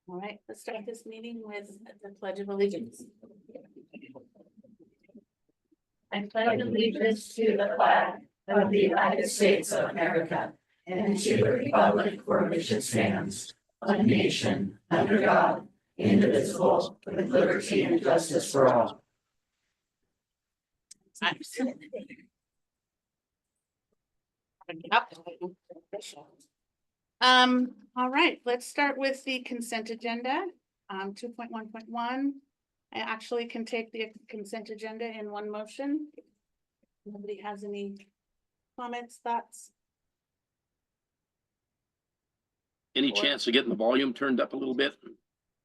All right, let's start this meeting with the Pledge of Allegiance. I pledge allegiance to the flag of the United States of America and to the republic for which it stands, one nation, under God, indivisible, with liberty and justice for all. All right, let's start with the consent agenda. 2.1.1. I actually can take the consent agenda in one motion. Nobody has any comments, thoughts? Any chance of getting the volume turned up a little bit?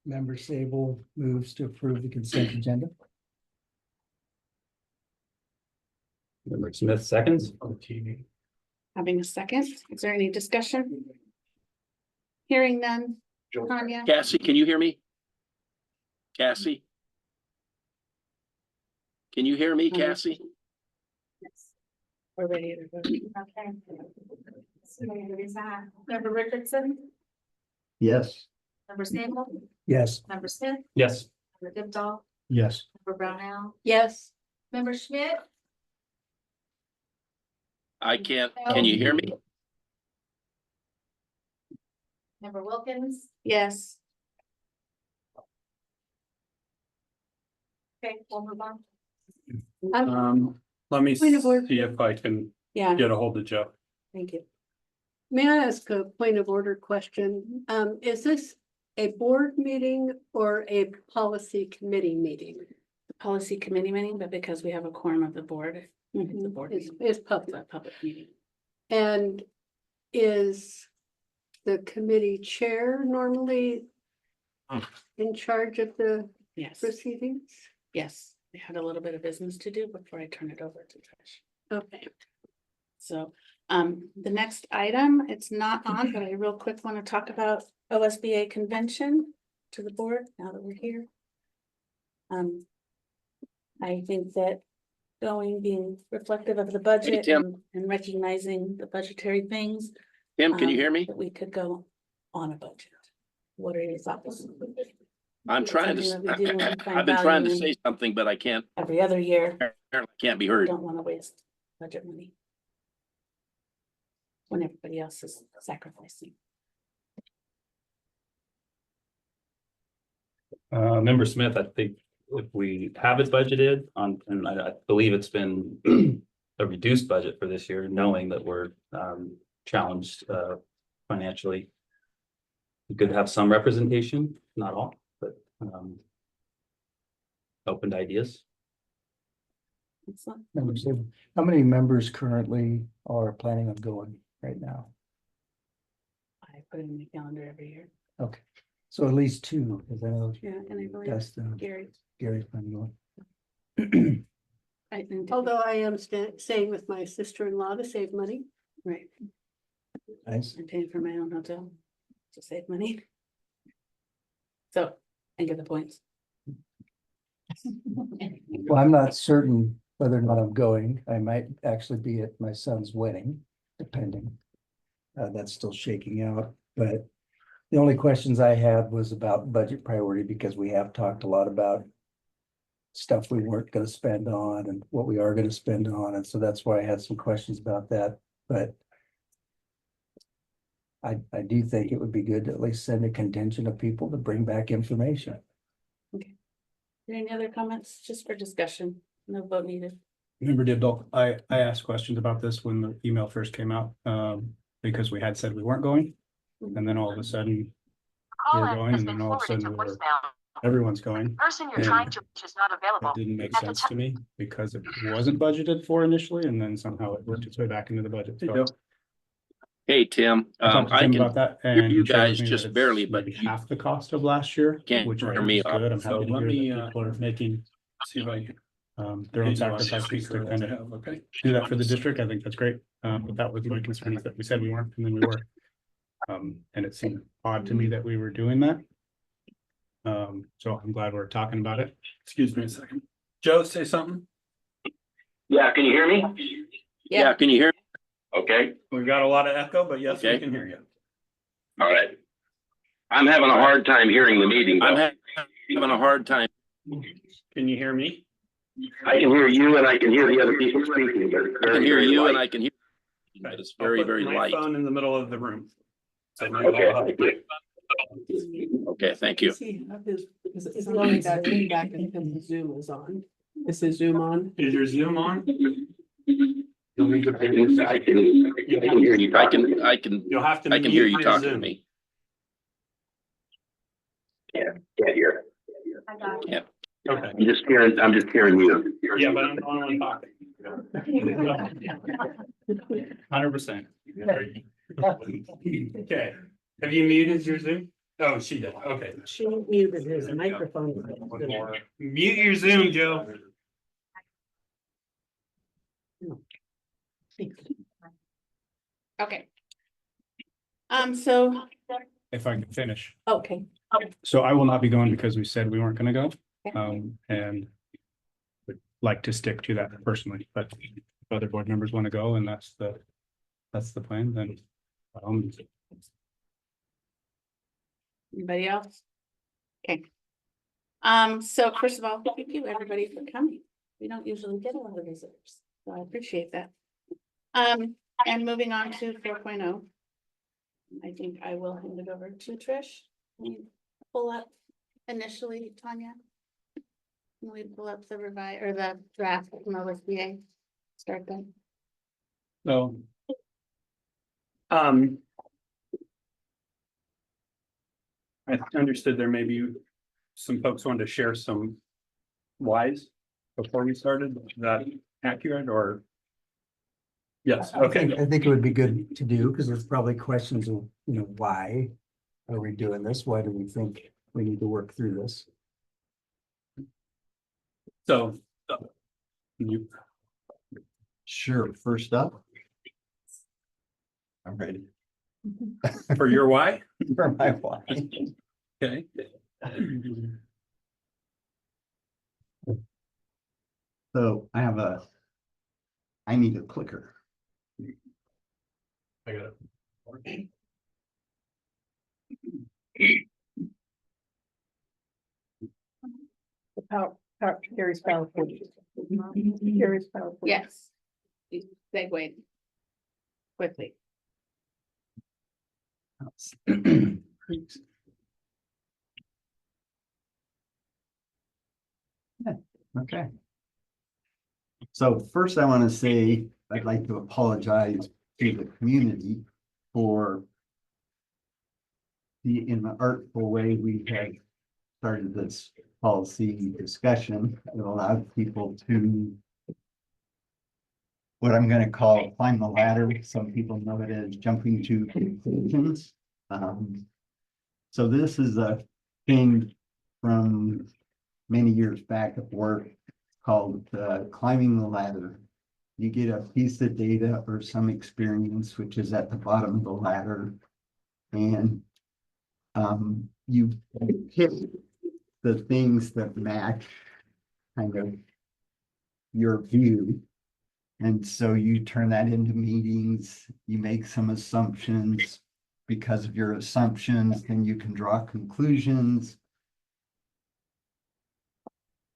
Member Sable moves to approve the consent agenda. Member Smith seconds. Having a second, is there any discussion? Hearing none. Tanya? Cassie, can you hear me? Cassie? Can you hear me, Cassie? Yes. We're ready to vote. Okay. Member Richardson, Yes. member Sable, Yes. member Smith, Yes. member Dipdahl, Yes. member Brownell. Yes. Member Schmidt. I can't. Can you hear me? Member Wilkins. Yes. Okay, we'll move on. Let me Point of order. see if I can Yeah, get a hold of Joe. Thank you. may I ask a point of order question? Is this a board meeting or a policy committee meeting? Policy committee meeting, but because we have a quorum of the board, it's a board It's, meeting. it's It's public. a public meeting. And is the committee chair normally in charge of the Yes, proceedings? yes. I had a little bit of business to do before I turn it over to Trish. Okay, So, the next item, it's not on, but I real quick want to talk about OSBA convention to the board now that we're here. I think that being reflective of the budget Tim. and recognizing the budgetary things. Tim, can you hear me? That we could go on a budget. What are your thoughts? I'm trying to, Something that we do when we find I've been trying to value in say something, but I can't, Every other year, apparently can't be heard. don't want to waste budget money. When everybody else is sacrificing. Member Smith, I think if we have it budgeted on, and I believe it's been a reduced budget for this year, knowing that we're challenged financially. We could have some representation, not all, but open to ideas. Excellent. Member Sable, how many members currently are planning on going right now? I put it in the calendar every year. Okay, so at least two, because I know Yeah, and I believe Dustin, Gary. Gary's planning on. although I am staying with my sister-in-law to save money. Right, Nice. I'm paying for my own hotel to save money. So, and get the points. Well, I'm not certain whether or not I'm going. I might actually be at my son's wedding, depending. That's still shaking out, but the only questions I had was about budget priority because we have talked a lot about stuff we weren't gonna spend on and what we are gonna spend on, and so that's why I had some questions about that, but I do think it would be good to at least send a contingent of people to bring back information. Any other comments, just for discussion? No vote needed. Member Dibdall, I asked questions about this when the email first came out, because we had said we weren't going. And then all of a sudden, we're going, and then all of a sudden, everyone's going. Person you're And trying to reach is not available. It didn't make At the sense to me because it wasn't budgeted for initially, and then somehow it worked its way back into the budget. So Hey, Tim, I talked to I Tim can about that. hear And you he shared with guys me just that it's barely, but maybe you half the cost of last year, can't which I hear think me. is good. I'm So happy to let hear me, that people are making See if I can. their own sacrifices to kind of Okay. do that for the district. I think that's great. But that was my concern, is that we said we weren't, and then we were. And it seemed odd to me that we were doing that. So I'm glad we're talking about it. Excuse me a second. Joe, say something. Yeah, can you hear me? Yeah, can you hear? me? Okay, We've got a lot of echo, but yes, we Okay. can hear you. all right. I'm having a hard time hearing the meeting. I'm though. having a hard time. Can you hear me? I can hear you and I can hear the other people speaking, but it's I very, can hear very you light. and I can hear, but it's very, very light. Phone in the middle of the room. Okay, thank you. Okay, thank you. Does he have his, as long as that lean back and his Zoom is on? Is his Zoom on? Is your Zoom on? I can hear you talking. I can You'll have to. hear mute you your talking to Zoom. me. Can't hear. Yeah. Okay. I'm just hearing you. Yeah, but I'm the only one talking. 100%. Okay, have you muted your Zoom? Oh, she did, okay. She muted his microphone. Mute your Zoom, Joe. Okay. So, If I can finish. Okay. So I will not be going because we said we weren't gonna go. Okay. And would like to stick to that personally, but if other board members want to go and that's the plan, then. anybody else? Okay. So first of all, thank you everybody for coming. We don't usually get a lot of visitors, so I appreciate that. And moving on to 4.0. I think I will hand it over to Trish. Can you pull up initially, Tanya? Can we pull up the or the draft from OSBA? Start then. So. I understood there may be some folks wanted to share some whys before we started. Is that accurate or? Yes, okay. I think it would be good to do, because there's probably questions of, why are we doing this? Why do we think we need to work through this? So. You, Sure, first up. I'm ready for your why? for my why. Okay. So I need a clicker. I got it. Carrie's PowerPoint. Carrie's PowerPoint. Yes. You segued quickly. Okay. So first I want to say, I'd like to apologize to the community for in the artful way we had started this policy discussion. It allowed people to what I'm going to call climb the ladder. Some people know it as jumping to conclusions. So this is a thing from many years back at work called climbing the ladder. You get a piece of data or some experience, which is at the bottom of the ladder. And you pick the things that match kind of your view. And so you turn that into meetings, you make some assumptions. Because of your assumptions, then you can draw conclusions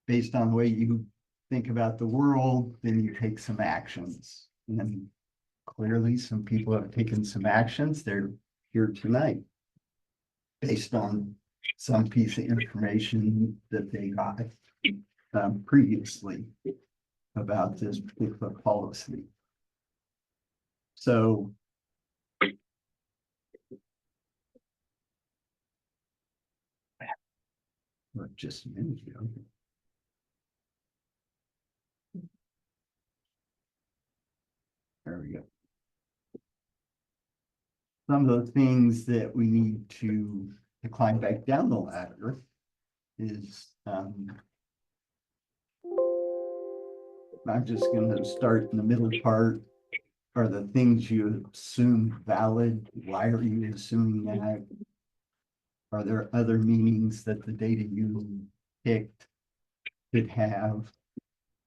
based on the way you think about the world, then you take some actions. And clearly some people have taken some actions. They're here tonight based on some piece of information that they got previously about this particular policy. So just a minute ago. There we go. Some of the things that we need to climb back down the ladder is I'm just going to start in the middle part. Are the things you assume valid? Why are you assuming that? Are there other meanings that the data you picked could have?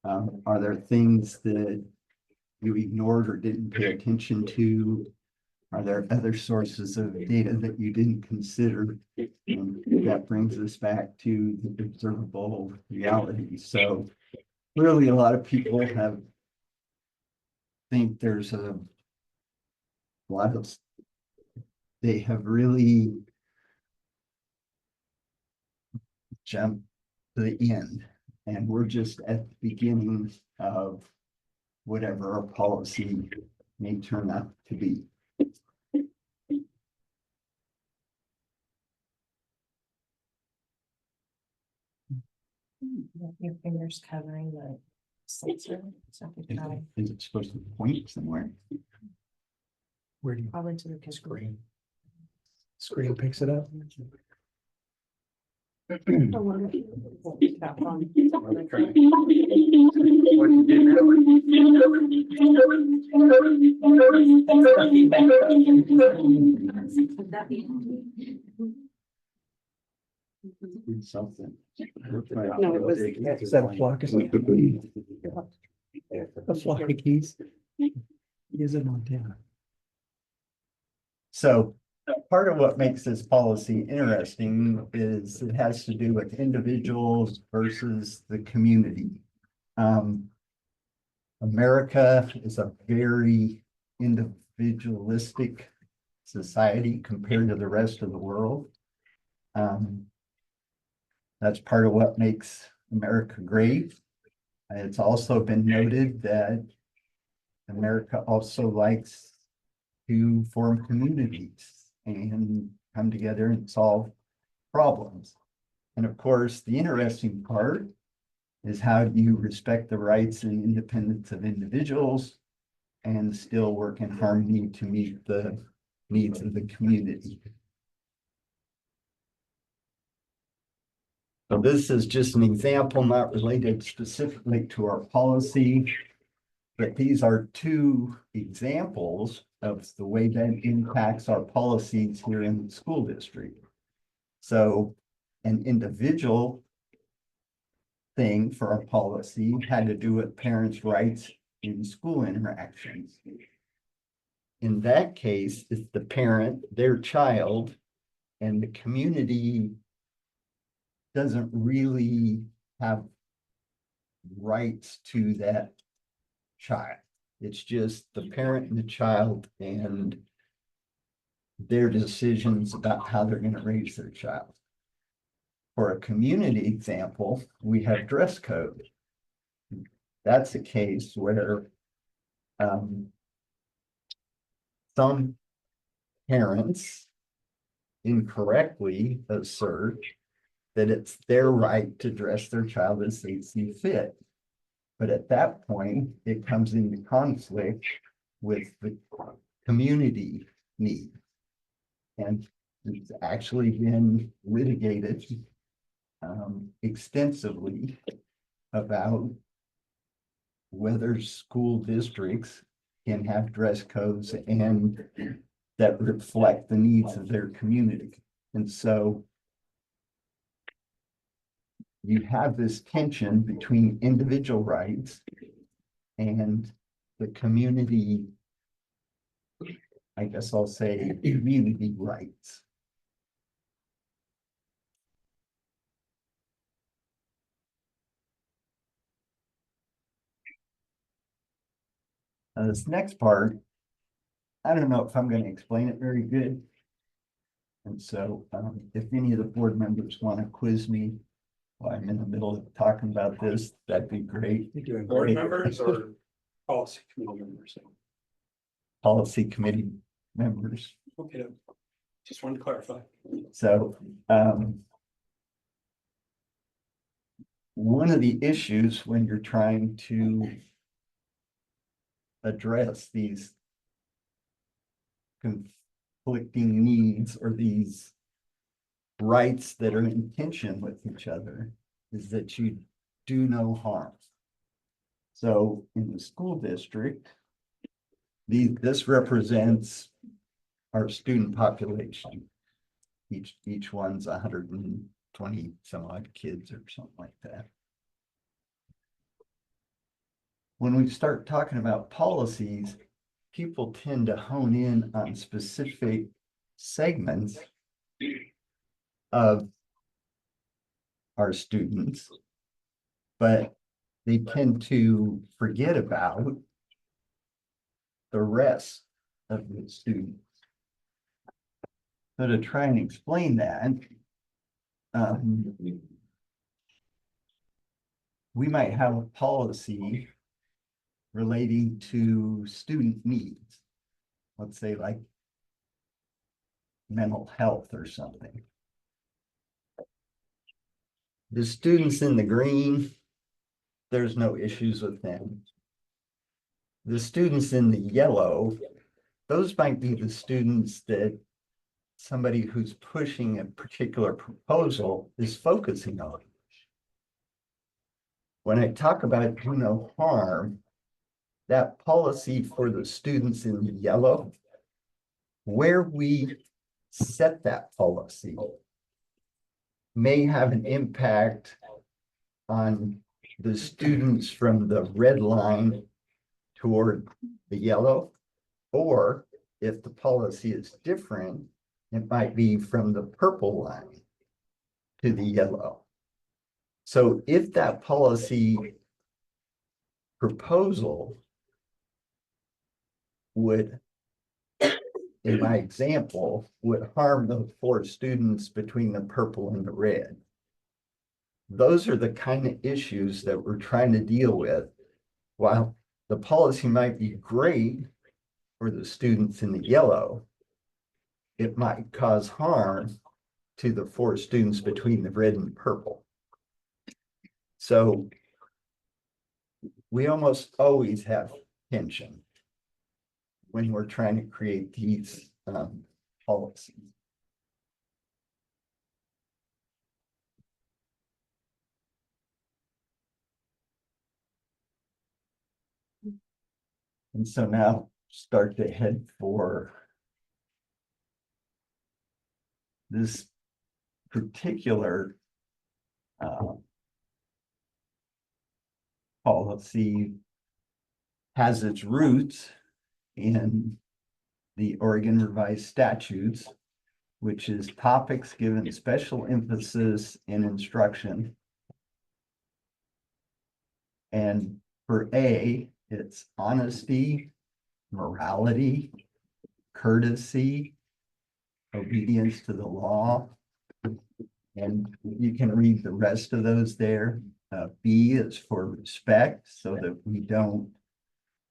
Are there things that you ignored or didn't pay attention to? Are there other sources of data that you didn't consider? And that brings us back to the observable reality. So clearly, a lot of people think there's a lot of, they have really jumped to the end, and we're just at the beginning of whatever our policy may turn out to be. Your fingers covering the sensor, so if you try, Is it supposed to point somewhere? Where do you probably to the screen? Screen picks it up. I wonder if you will tap on- Would that be? It's something. No, it was- Is that a flock? A flock of keys? Is it Montana? So part of what makes this policy interesting is it has to do with individuals versus the community. America is a very individualistic society compared to the rest of the world. That's part of what makes America great. It's also been noted that America also likes to form communities and come together and solve problems. And of course, the interesting part is how do you respect the rights and independence of individuals and still work in harmony to meet the needs of the community. So this is just an example, not related specifically to our policy, but these are two examples of the way that impacts our policies here in the school district. So an individual thing for our policy had to do with parents' rights in school interactions. In that case, it's the parent, their child, and the community doesn't really have rights to that child. It's just the parent and the child and their decisions about how they're going to raise their child. For a community example, we have dress code. That's a case where some parents incorrectly assert that it's their right to dress their child as they see fit. But at that point, it comes into conflict with the community need. And it's actually been litigated extensively about whether school districts can have dress codes and that reflect the needs of their community. And so you have this tension between individual rights and the community, I guess I'll say community rights. This next part, I don't know if I'm going to explain it very good. And so if any of the board members want to quiz me while I'm in the middle of talking about this, that'd be great. You're doing Board great. members or policy committee members? Policy committee members. Okay, just wanted to clarify. So one of the issues when you're trying to address these conflicting needs or these rights that are in tension with each other is that you do no harm. So in the school district, this represents our student population. Each one's 120 some odd kids or something like that. When we start talking about policies, people tend to hone in on specific segments of our students, but they tend to forget about the rest of the students. So to try and explain that, we might have a policy relating to student needs. Let's say like mental health or something. The students in the green, there's no issues with them. The students in the yellow, those might be the students that somebody who's pushing a particular proposal is focusing on. When I talk about do no harm, that policy for the students in the yellow, where we set that policy may have an impact on the students from the red line toward the yellow, or if the policy is different, it might be from the purple line to the yellow. So if that policy proposal would, in my example, would harm the 4 students between the purple and the red, those are the kind of issues that we're trying to deal with. While the policy might be great for the students in the yellow, it might cause harm to the 4 students between the red and purple. So we almost always have tension when we're trying to create these policies. And so now start to head for this particular policy has its roots in the Oregon Revised Statutes, which is topics given special emphasis in instruction. And for A, it's honesty, morality, courtesy, obedience to the law. And you can read the rest of those there. B is for respect, so that we don't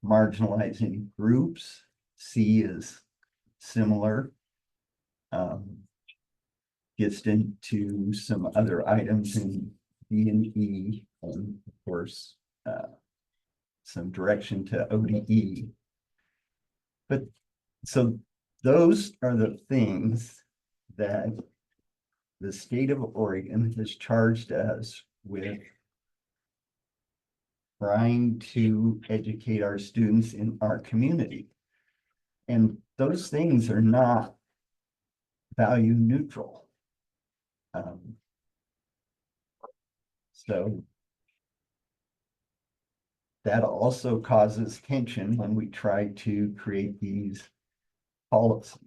marginalize any groups. C is similar. Gets into some other items in D and E, and of course, some direction to ODE. But so those are the things that the state of Oregon has charged us with trying to educate our students in our community. And those things are not value neutral. So that also causes tension when we try to create these policies.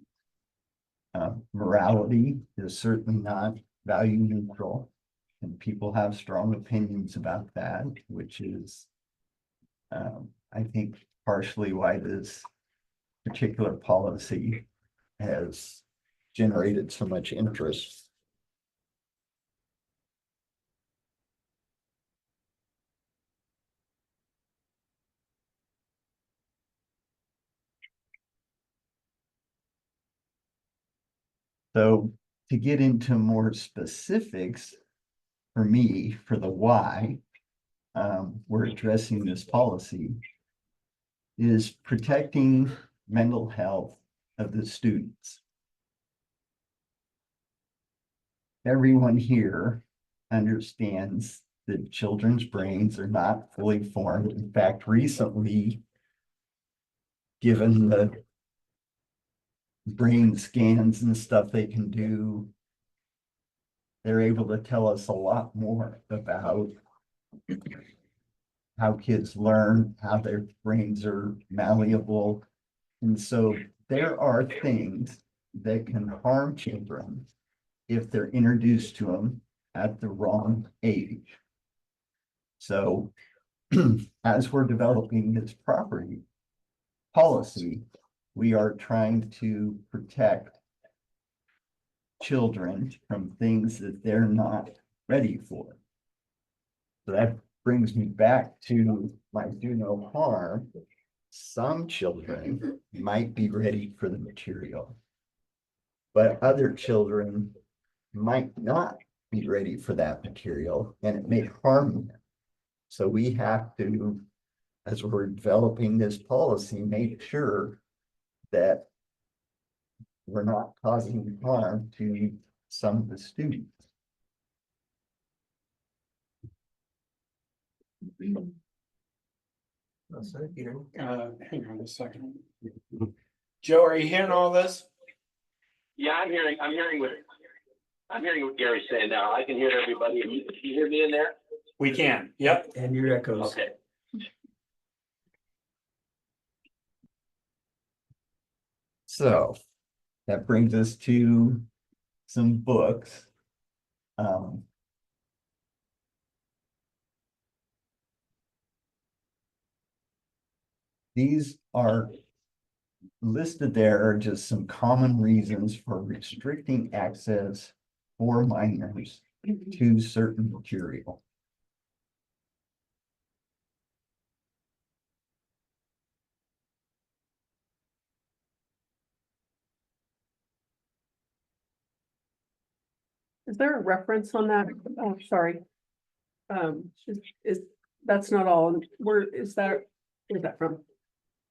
Morality is certainly not value neutral, and people have strong opinions about that, which is, I think, partially why this particular policy has generated so much interest. So to get into more specifics, for me, for the why we're addressing this policy, is protecting mental health of the students. Everyone here understands that children's brains are not fully formed. In fact, recently, given the brain scans and stuff they can do, they're able to tell us a lot more about how kids learn, how their brains are malleable. And so there are things that can harm children if they're introduced to them at the wrong age. So as we're developing this property policy, we are trying to protect children from things that they're not ready for. So that brings me back to my do no harm. Some children might be ready for the material, but other children might not be ready for that material, and it may harm them. So we have to, as we're developing this policy, make sure that we're not causing harm to some of the students. Hang on a second. Joe, are you hearing all this? Yeah, I'm hearing what Gary's saying now. I can hear everybody. Can you hear me in there? We can, yep. And your echoes. Okay. So that brings us to some books. These are listed there are just some common reasons for restricting access for minors to certain material. Is there a reference on that? Oh, sorry. Is, that's not all, where's that from?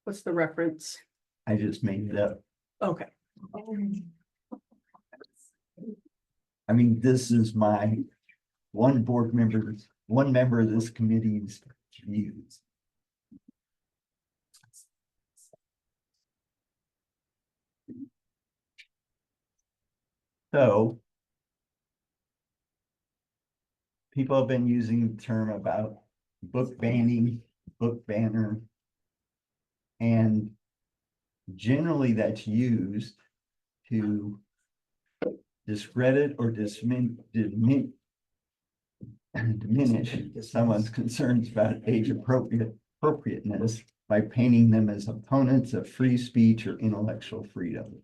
What's the reference? I just made it up. Okay. I mean, this is my one member of this committee's views. So people have been using the term about book banning, book banner, and generally that's used to discredit or diminish someone's concerns about age appropriateness by painting them as opponents of free speech or intellectual freedom.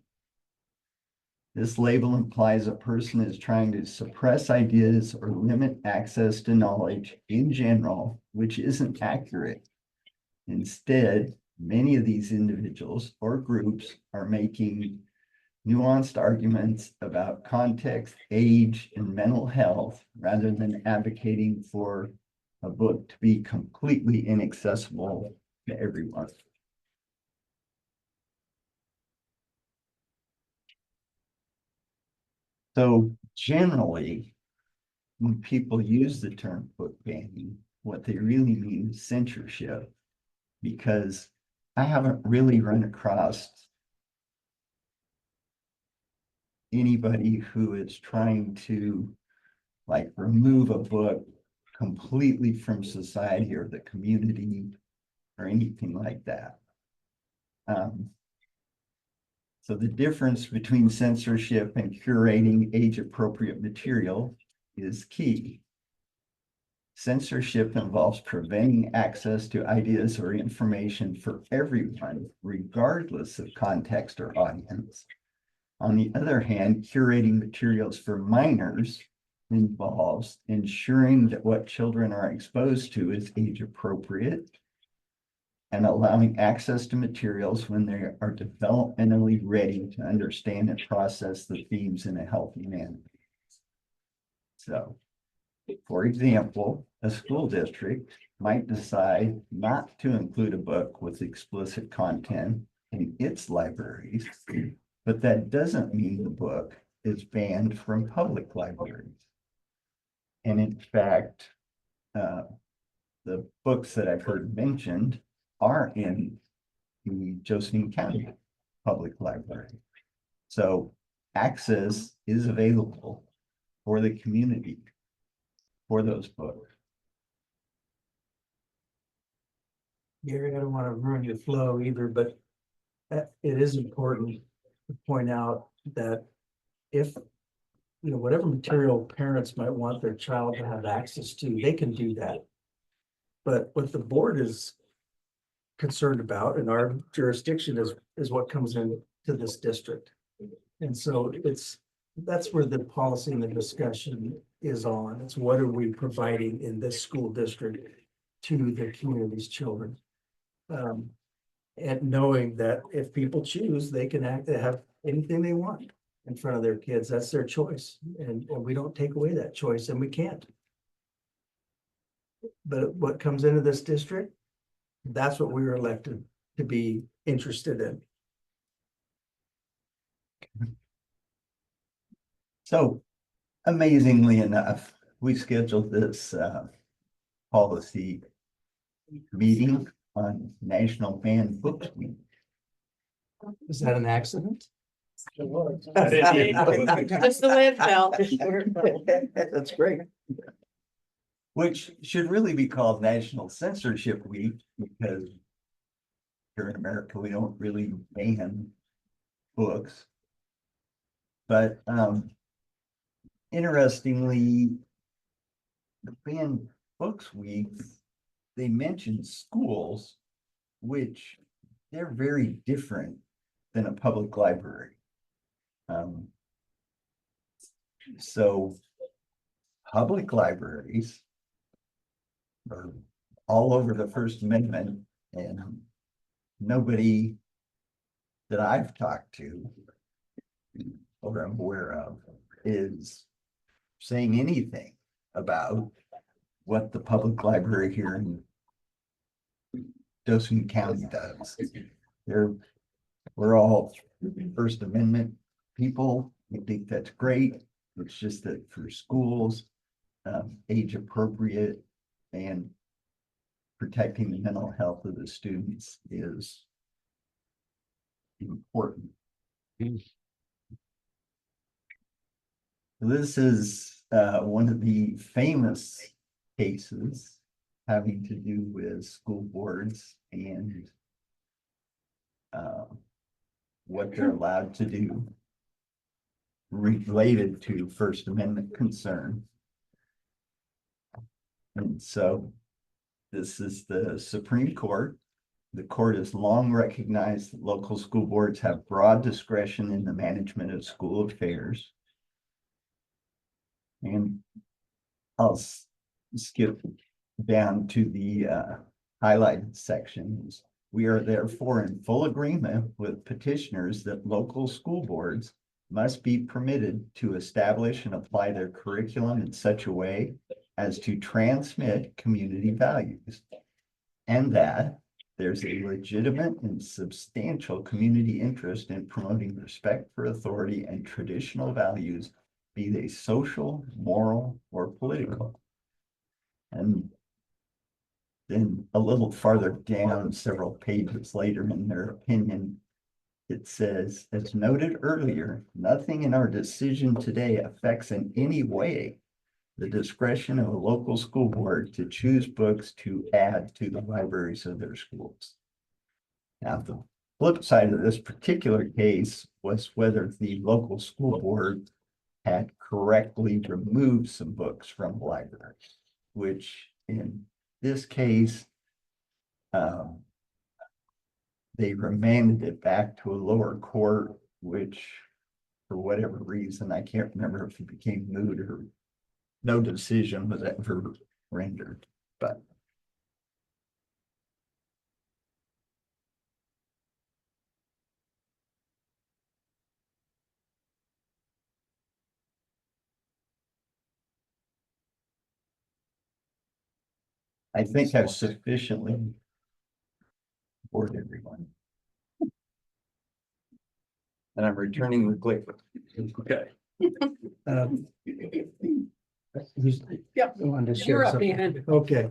This label implies a person is trying to suppress ideas or limit access to knowledge in general, which isn't accurate. Instead, many of these individuals or groups are making nuanced arguments about context, age, and mental health, rather than advocating for a book to be completely inaccessible to everyone. So generally, when people use the term book banning, what they really mean is censorship, because I haven't really run across anybody who is trying to like remove a book completely from society or the community or anything like that. So the difference between censorship and curating age-appropriate material is key. Censorship involves preventing access to ideas or information for everyone, regardless of context or audience. On the other hand, curating materials for minors involves ensuring that what children are exposed to is age-appropriate and allowing access to materials when they are developmentally ready to understand and process the themes in a healthy manner. So, for example, a school district might decide not to include a book with explicit content in its libraries, but that doesn't mean the book is banned from public libraries. And in fact, the books that I've heard mentioned are in the Josephine County Public Library. So access is available for the community for those books. Gary, I don't want to ruin your flow either, but it is important to point out that if, whatever material parents might want their child to have access to, they can do that. But what the board is concerned about in our jurisdiction is what comes into this district. And so that's where the policy and the discussion is on. It's what are we providing in this school district to the community's children? And knowing that if people choose, they can have anything they want in front of their kids. That's their choice. And we don't take away that choice, and we can't. But what comes into this district, that's what we were elected to be interested in. So amazingly enough, we scheduled this policy meeting on National Banned Books Week. Is that an accident? Just the way it felt. That's great. Which should really be called National Censorship Week, because here in America, we don't really ban books. But interestingly, the Banned Books Week, they mentioned schools, which they're very different than a public library. So public libraries are all over the First Amendment, and nobody that I've talked to or I'm aware of is saying anything about what the public library here in Dothan County does. We're all First Amendment people. We think that's great. It's just that for schools, age appropriate and protecting the mental health of the students is important. This is one of the famous cases having to do with school boards and what they're allowed to do related to First Amendment concern. And so this is the Supreme Court. The court has long recognized that local school boards have broad discretion in the management of school affairs. And I'll skip down to the highlighted sections. We are therefore in full agreement with petitioners that local school boards must be permitted to establish and apply their curriculum in such a way as to transmit community values, and that there's a legitimate and substantial community interest in promoting respect for authority and traditional values, be they social, moral, or political. And then a little farther down, several pages later in their opinion, it says, as noted earlier, nothing in our decision today affects in any way the discretion of a local school board to choose books to add to the libraries of their schools. Now, the flip side of this particular case was whether the local school board had correctly removed some books from the library, which in this case, they remanded it back to a lower court, which for whatever reason, I can't remember if it became moot or no decision was ever rendered, but I think I've sufficiently bored everyone. And I'm returning the clicker. Okay. Yep. I wanted to You're share up, something. Dan. Okay,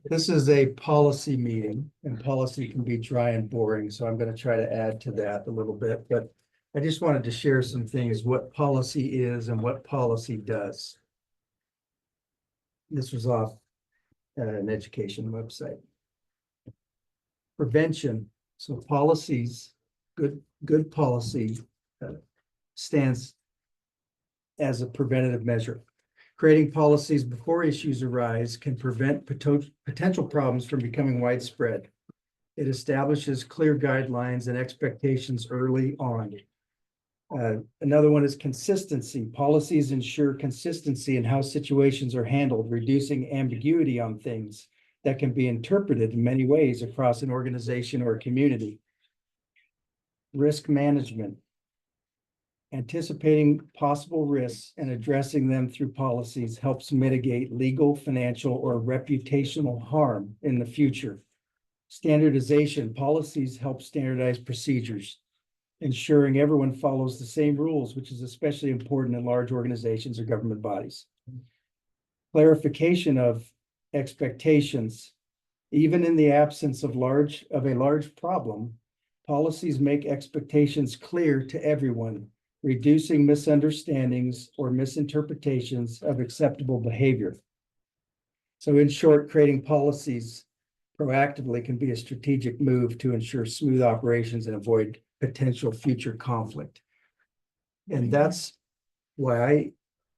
this is a policy meeting, and policy can be dry and boring, so I'm gonna try to add to that a little bit, but I just wanted to share some things, what policy is and what policy does. This was off an education website. Prevention, so policies good policy stands as a preventative measure. Creating policies before issues arise can prevent potential problems from becoming widespread. It establishes clear guidelines and expectations early on. Another one is consistency. Policies ensure consistency in how situations are handled, reducing ambiguity on things that can be interpreted in many ways across an organization or a community. Risk management. Anticipating possible risks and addressing them through policies helps mitigate legal, financial, or reputational harm in the future. Standardization. Policies help standardize procedures, ensuring everyone follows the same rules, which is especially important in large organizations or government bodies. Clarification of expectations. Even in the absence of a large problem, policies make expectations clear to everyone, reducing misunderstandings or misinterpretations of acceptable behavior. So in short, creating policies proactively can be a strategic move to ensure smooth operations and avoid potential future conflict. And that's why I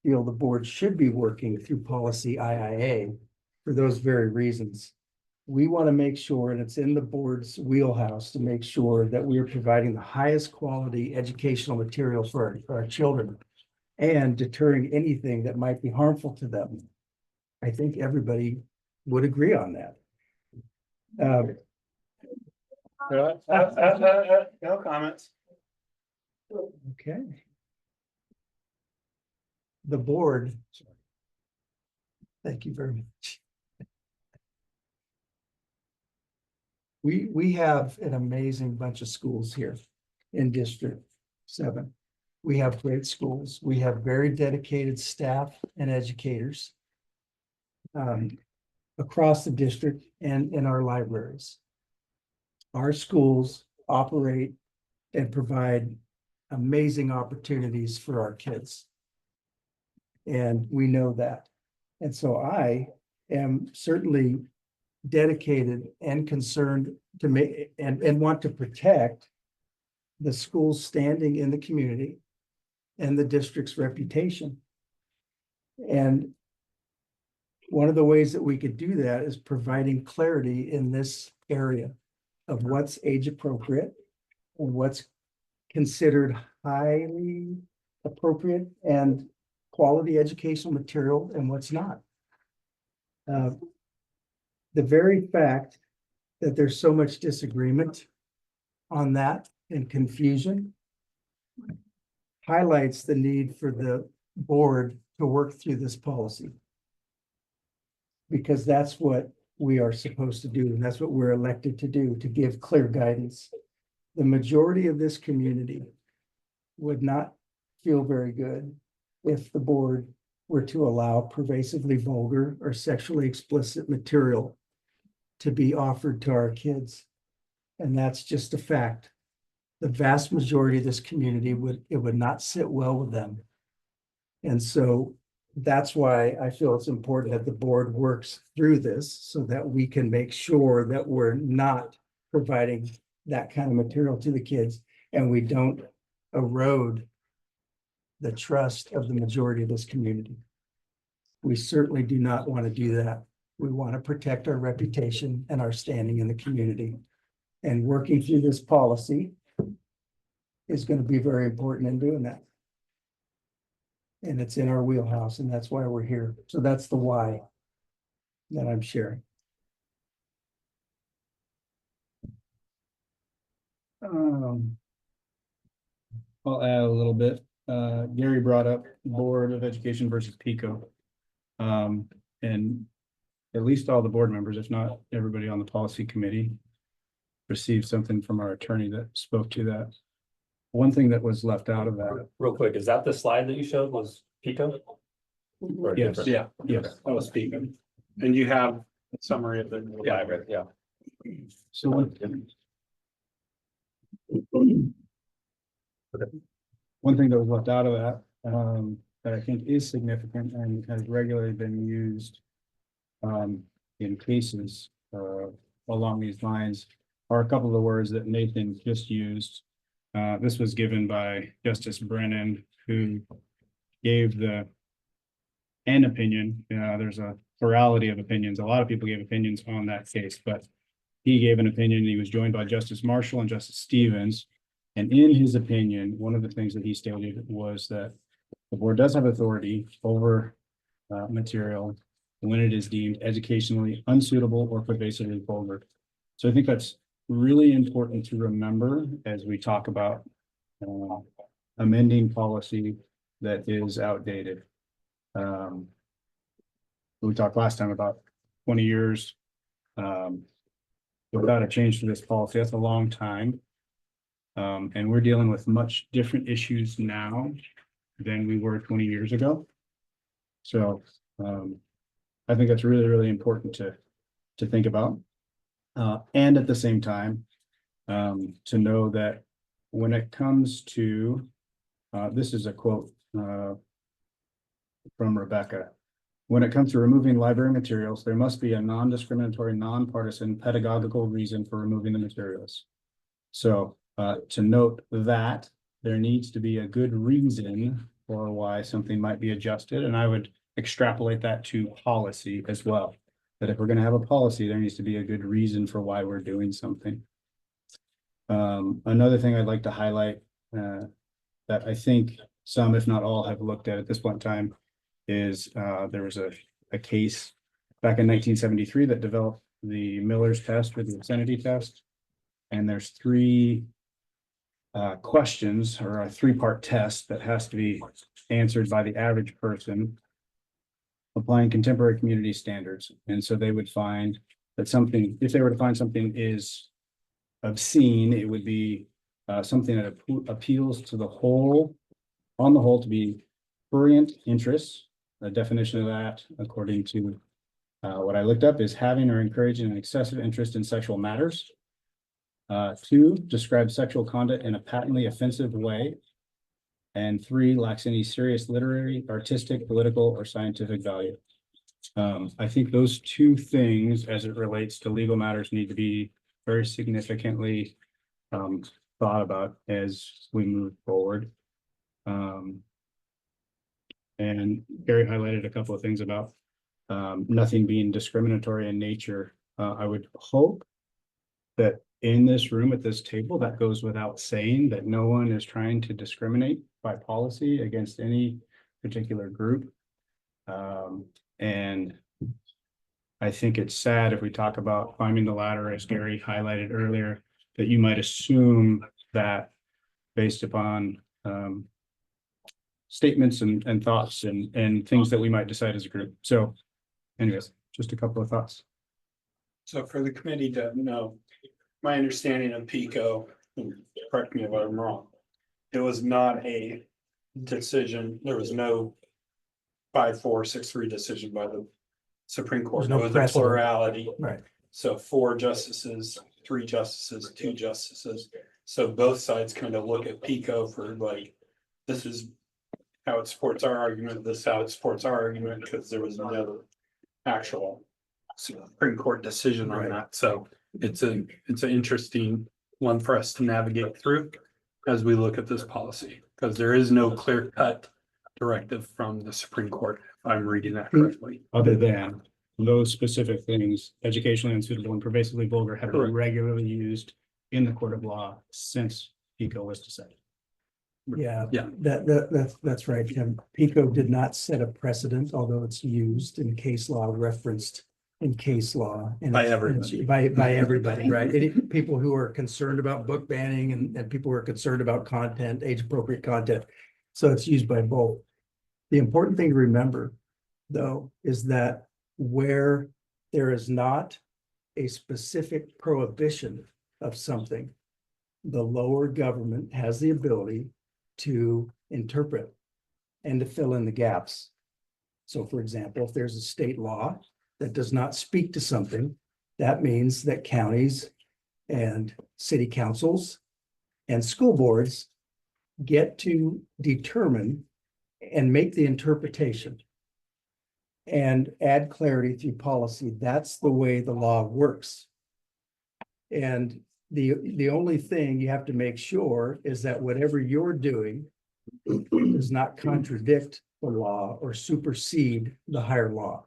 feel the board should be working through policy IIA for those very reasons. We want to make sure, and it's in the board's wheelhouse, to make sure that we are providing the highest quality educational material for our children and deterring anything that might be harmful to them. I think everybody would agree on that. No comments. Okay. The board. Thank you very much. We have an amazing bunch of schools here in District 7. We have great schools. We have very dedicated staff and educators across the district and in our libraries. Our schools operate and provide amazing opportunities for our kids. And we know that. And so I am certainly dedicated and concerned to make and want to protect the school's standing in the community and the district's reputation. And one of the ways that we could do that is providing clarity in this area of what's age appropriate and what's considered highly appropriate and quality educational material and what's not. The very fact that there's so much disagreement on that and confusion highlights the need for the board to work through this policy. Because that's what we are supposed to do, and that's what we're elected to do, to give clear guidance. The majority of this community would not feel very good if the board were to allow pervasively vulgar or sexually explicit material to be offered to our kids. And that's just a fact. The vast majority of this community it would not sit well with them. And so that's why I feel it's important that the board works through this so that we can make sure that we're not providing that kind of material to the kids and we don't erode the trust of the majority of this community. We certainly do not want to do that. We want to protect our reputation and our standing in the community. And working through this policy is going to be very important in doing that. And it's in our wheelhouse, and that's why we're here. So that's the why that I'm sharing. I'll add a little bit. Gary brought up Board of Education versus PICO. And at least all the board members, if not everybody on the policy committee, received something from our attorney that spoke to that. One thing that was left out of that. Real quick, is that the slide that you showed was Pico? Or Yes, different? yeah, yes, I was speaking. And you have a summary of the. Yeah. So one thing that was left out of that, that I think is significant and has regularly been used in cases along these lines are a couple of the words that Nathan just used. This was given by Justice Brennan, who gave an opinion. There's a plurality of opinions. A lot of people gave opinions on that case, but he gave an opinion. He was joined by Justice Marshall and Justice Stevens. And in his opinion, one of the things that he stated was that the board does have authority over material when it is deemed educationally unsuitable or pervasively vulgar. So I think that's really important to remember as we talk about amending policy that is outdated. We talked last time about 20 years without a change to this policy. That's a long time. And we're dealing with much different issues now than we were 20 years ago. So I think that's really, really important to think about. And at the same time, to know that when it comes to, this is a quote from Rebecca. When it comes to removing library materials, there must be a non-discriminatory, nonpartisan pedagogical reason for removing the materials. So to note that there needs to be a good reason for why something might be adjusted, and I would extrapolate that to policy as well. That if we're going to have a policy, there needs to be a good reason for why we're doing something. Another thing I'd like to highlight that I think some, if not all, have looked at this point in time is there was a case back in 1973 that developed the Miller's test or the obscenity test. And there's three questions or a three-part test that has to be answered by the average person applying contemporary community standards. And so they would find that something, if they were to find something is obscene, it would be something that appeals to the whole, on the whole, to be prurient interests. The definition of that, according to what I looked up, is having or encouraging an excessive interest in sexual matters. 2, describe sexual conduct in a patently offensive way. And 3, lacks any serious literary, artistic, political, or scientific value. I think those two things, as it relates to legal matters, need to be very significantly thought about as we move forward. And Gary highlighted a couple of things about nothing being discriminatory in nature. I would hope that in this room at this table, that goes without saying, that no one is trying to discriminate by policy against any particular group. And I think it's sad if we talk about climbing the ladder, as Gary highlighted earlier, that you might assume that based upon statements and thoughts and things that we might decide as a group. So anyways, just a couple of thoughts. So for the committee to know, my understanding of PICO, and correct me if I'm wrong, it was not a decision, there was no 5-4, 6-3 decision by the Supreme Court. There's no It was a precedent. plurality. Right. So 4 justices, 3 justices, 2 justices. So both sides kind of look at PICO for like, this is how it supports our argument, this is how it supports our argument, because there was no actual Supreme Court decision on that. So it's an interesting one for us to navigate through as we look at this policy, because there is no clear cut directive from the Supreme Court, if I'm reading that correctly. Other than those specific things, educationally unsuitable and pervasively vulgar have been regularly used in the court of law since PICO was decided. Yeah. Yeah. That's right. PICO did not set a precedent, although it's used in case law, referenced in case law. And By it's- everybody. By everybody, right? People who are concerned about book banning and people who are concerned about content, age appropriate content. So it's used by both. The important thing to remember, though, is that where there is not a specific prohibition of something, the lower government has the ability to interpret and to fill in the gaps. So for example, if there's a state law that does not speak to something, that means that counties and city councils and school boards get to determine and make the interpretation and add clarity through policy. That's the way the law works. And the only thing you have to make sure is that whatever you're doing does not contradict the law or supersede the higher law.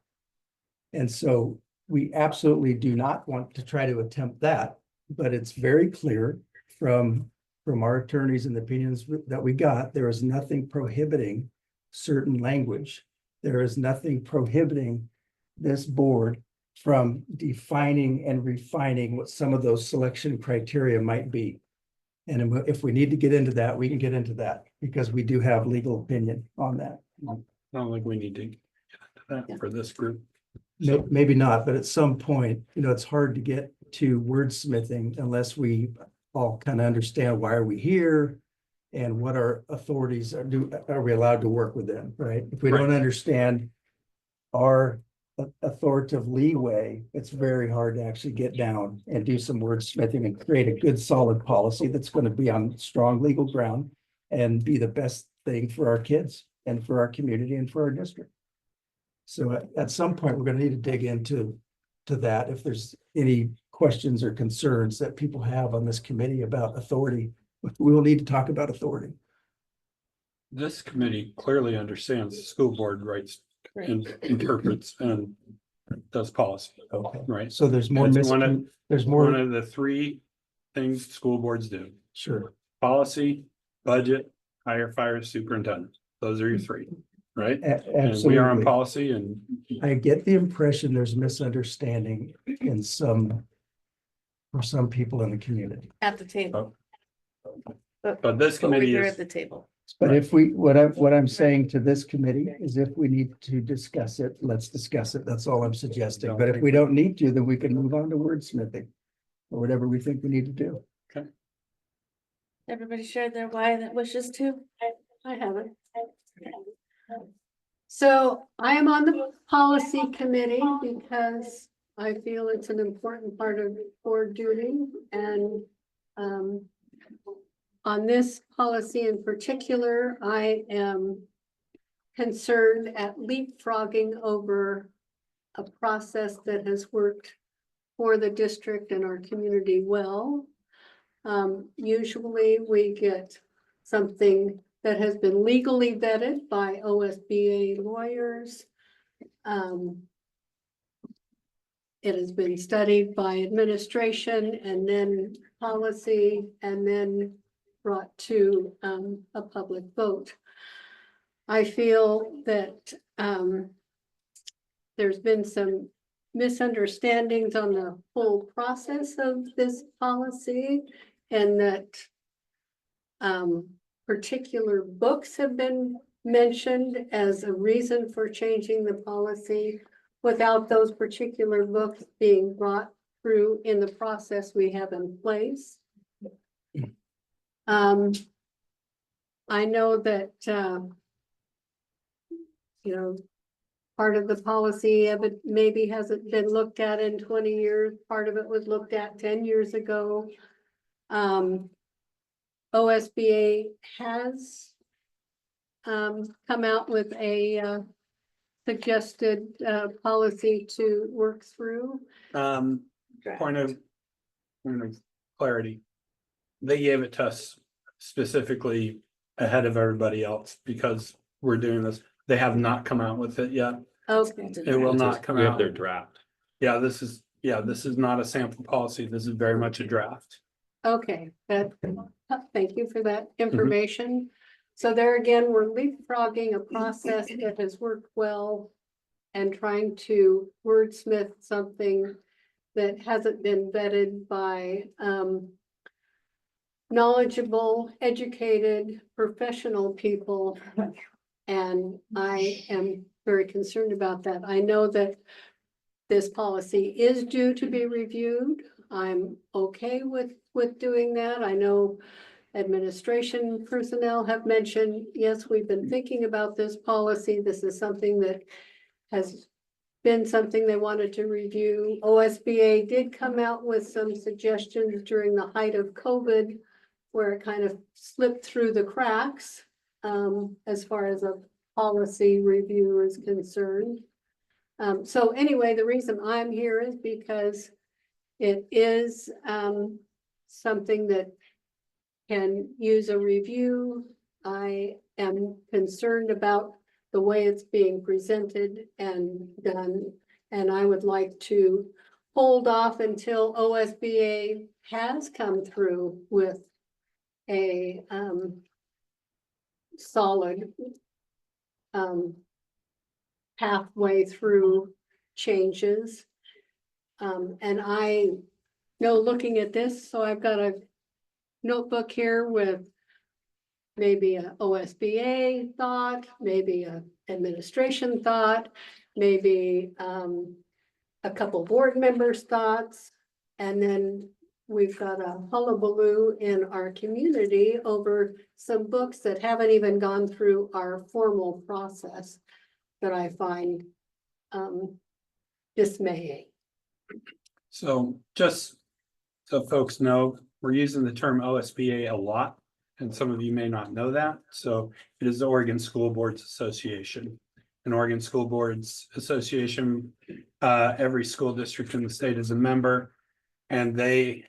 And so we absolutely do not want to try to attempt that, but it's very clear from our attorneys and the opinions that we got, there is nothing prohibiting certain language. There is nothing prohibiting this board from defining and refining what some of those selection criteria might be. And if we need to get into that, we can get into that because we do have legal opinion on that. I don't think we need to get into that for this group. Maybe not, but at some point, it's hard to get to wordsmithing unless we all kind of understand why are we here and what our authorities are we allowed to work with them, right? If we don't understand our authoritative leeway, it's very hard to actually get down and do some wordsmithing and create a good solid policy that's going to be on strong legal ground and be the best thing for our kids and for our community and for our district. So at some point, we're going to need to dig into that. If there's any questions or concerns that people have on this committee about authority, we will need to talk about authority. This committee clearly understands the school board writes and interprets and does policy, Okay. right? So there's more, It's one of- there's One more, of the three things school boards do: sure. policy, budget, hire, fire, superintendent. Those are your three, right? And we Absolutely. are on policy and I get the impression there's misunderstanding for some people in the community. At the table. but this But we're committee here is, at the table. But if what I'm saying to this committee is if we need to discuss it, let's discuss it. That's all I'm suggesting. But if we don't need to, then we can move on to wordsmithing or whatever we think we need to do. Everybody shared their why that wishes to. I haven't. So I am on the policy committee because I feel it's an important part of board duty and on this policy in particular, I am concerned at leapfrogging over a process that has worked for the district and our community well. Usually we get something that has been legally vetted by OSBA lawyers. It has been studied by administration and then policy and then brought to a public vote. I feel that there's been some misunderstandings on the whole process of this policy and that particular books have been mentioned as a reason for changing the policy without those particular books being brought through in the process we have in place. I know that, part of the policy of it maybe hasn't been looked at in 20 years. Part of it was looked at 10 years ago. OSBA has come out with a suggested policy to work through. point of clarity. They gave it to us specifically ahead of everybody else because we're doing this. They have not come out with it yet. Okay, It will not come We have out. their draft. Yeah, this is not a sample policy. This is very much a draft. okay, thank you for that information. So there again, we're leapfrogging a process that has worked well and trying to wordsmith something that hasn't been vetted by knowledgeable, educated, professional people. And I am very concerned about that. I know that this policy is due to be reviewed. I'm okay with doing that. I know administration personnel have mentioned, yes, we've been thinking about this policy. This is something that has been something they wanted to review. OSBA did come out with some suggestions during the height of COVID where it kind of slipped through the cracks as far as a policy review is concerned. So anyway, the reason I'm here is because it is something that can use a review. I am concerned about the way it's being presented and done. And I would like to hold off until OSBA has come through with a solid pathway through changes. And I know, looking at this, so I've got a notebook here with maybe a OSBA thought, maybe a administration thought, maybe a couple board members' thoughts. And then we've got a hullabaloo in our community over some books that haven't even gone through our formal process that I find dismaying. So just so folks know, we're using the term OSBA a lot, and some of you may not know that. So it is the Oregon School Boards Association. An Oregon School Boards Association, every school district in the state is a member, and they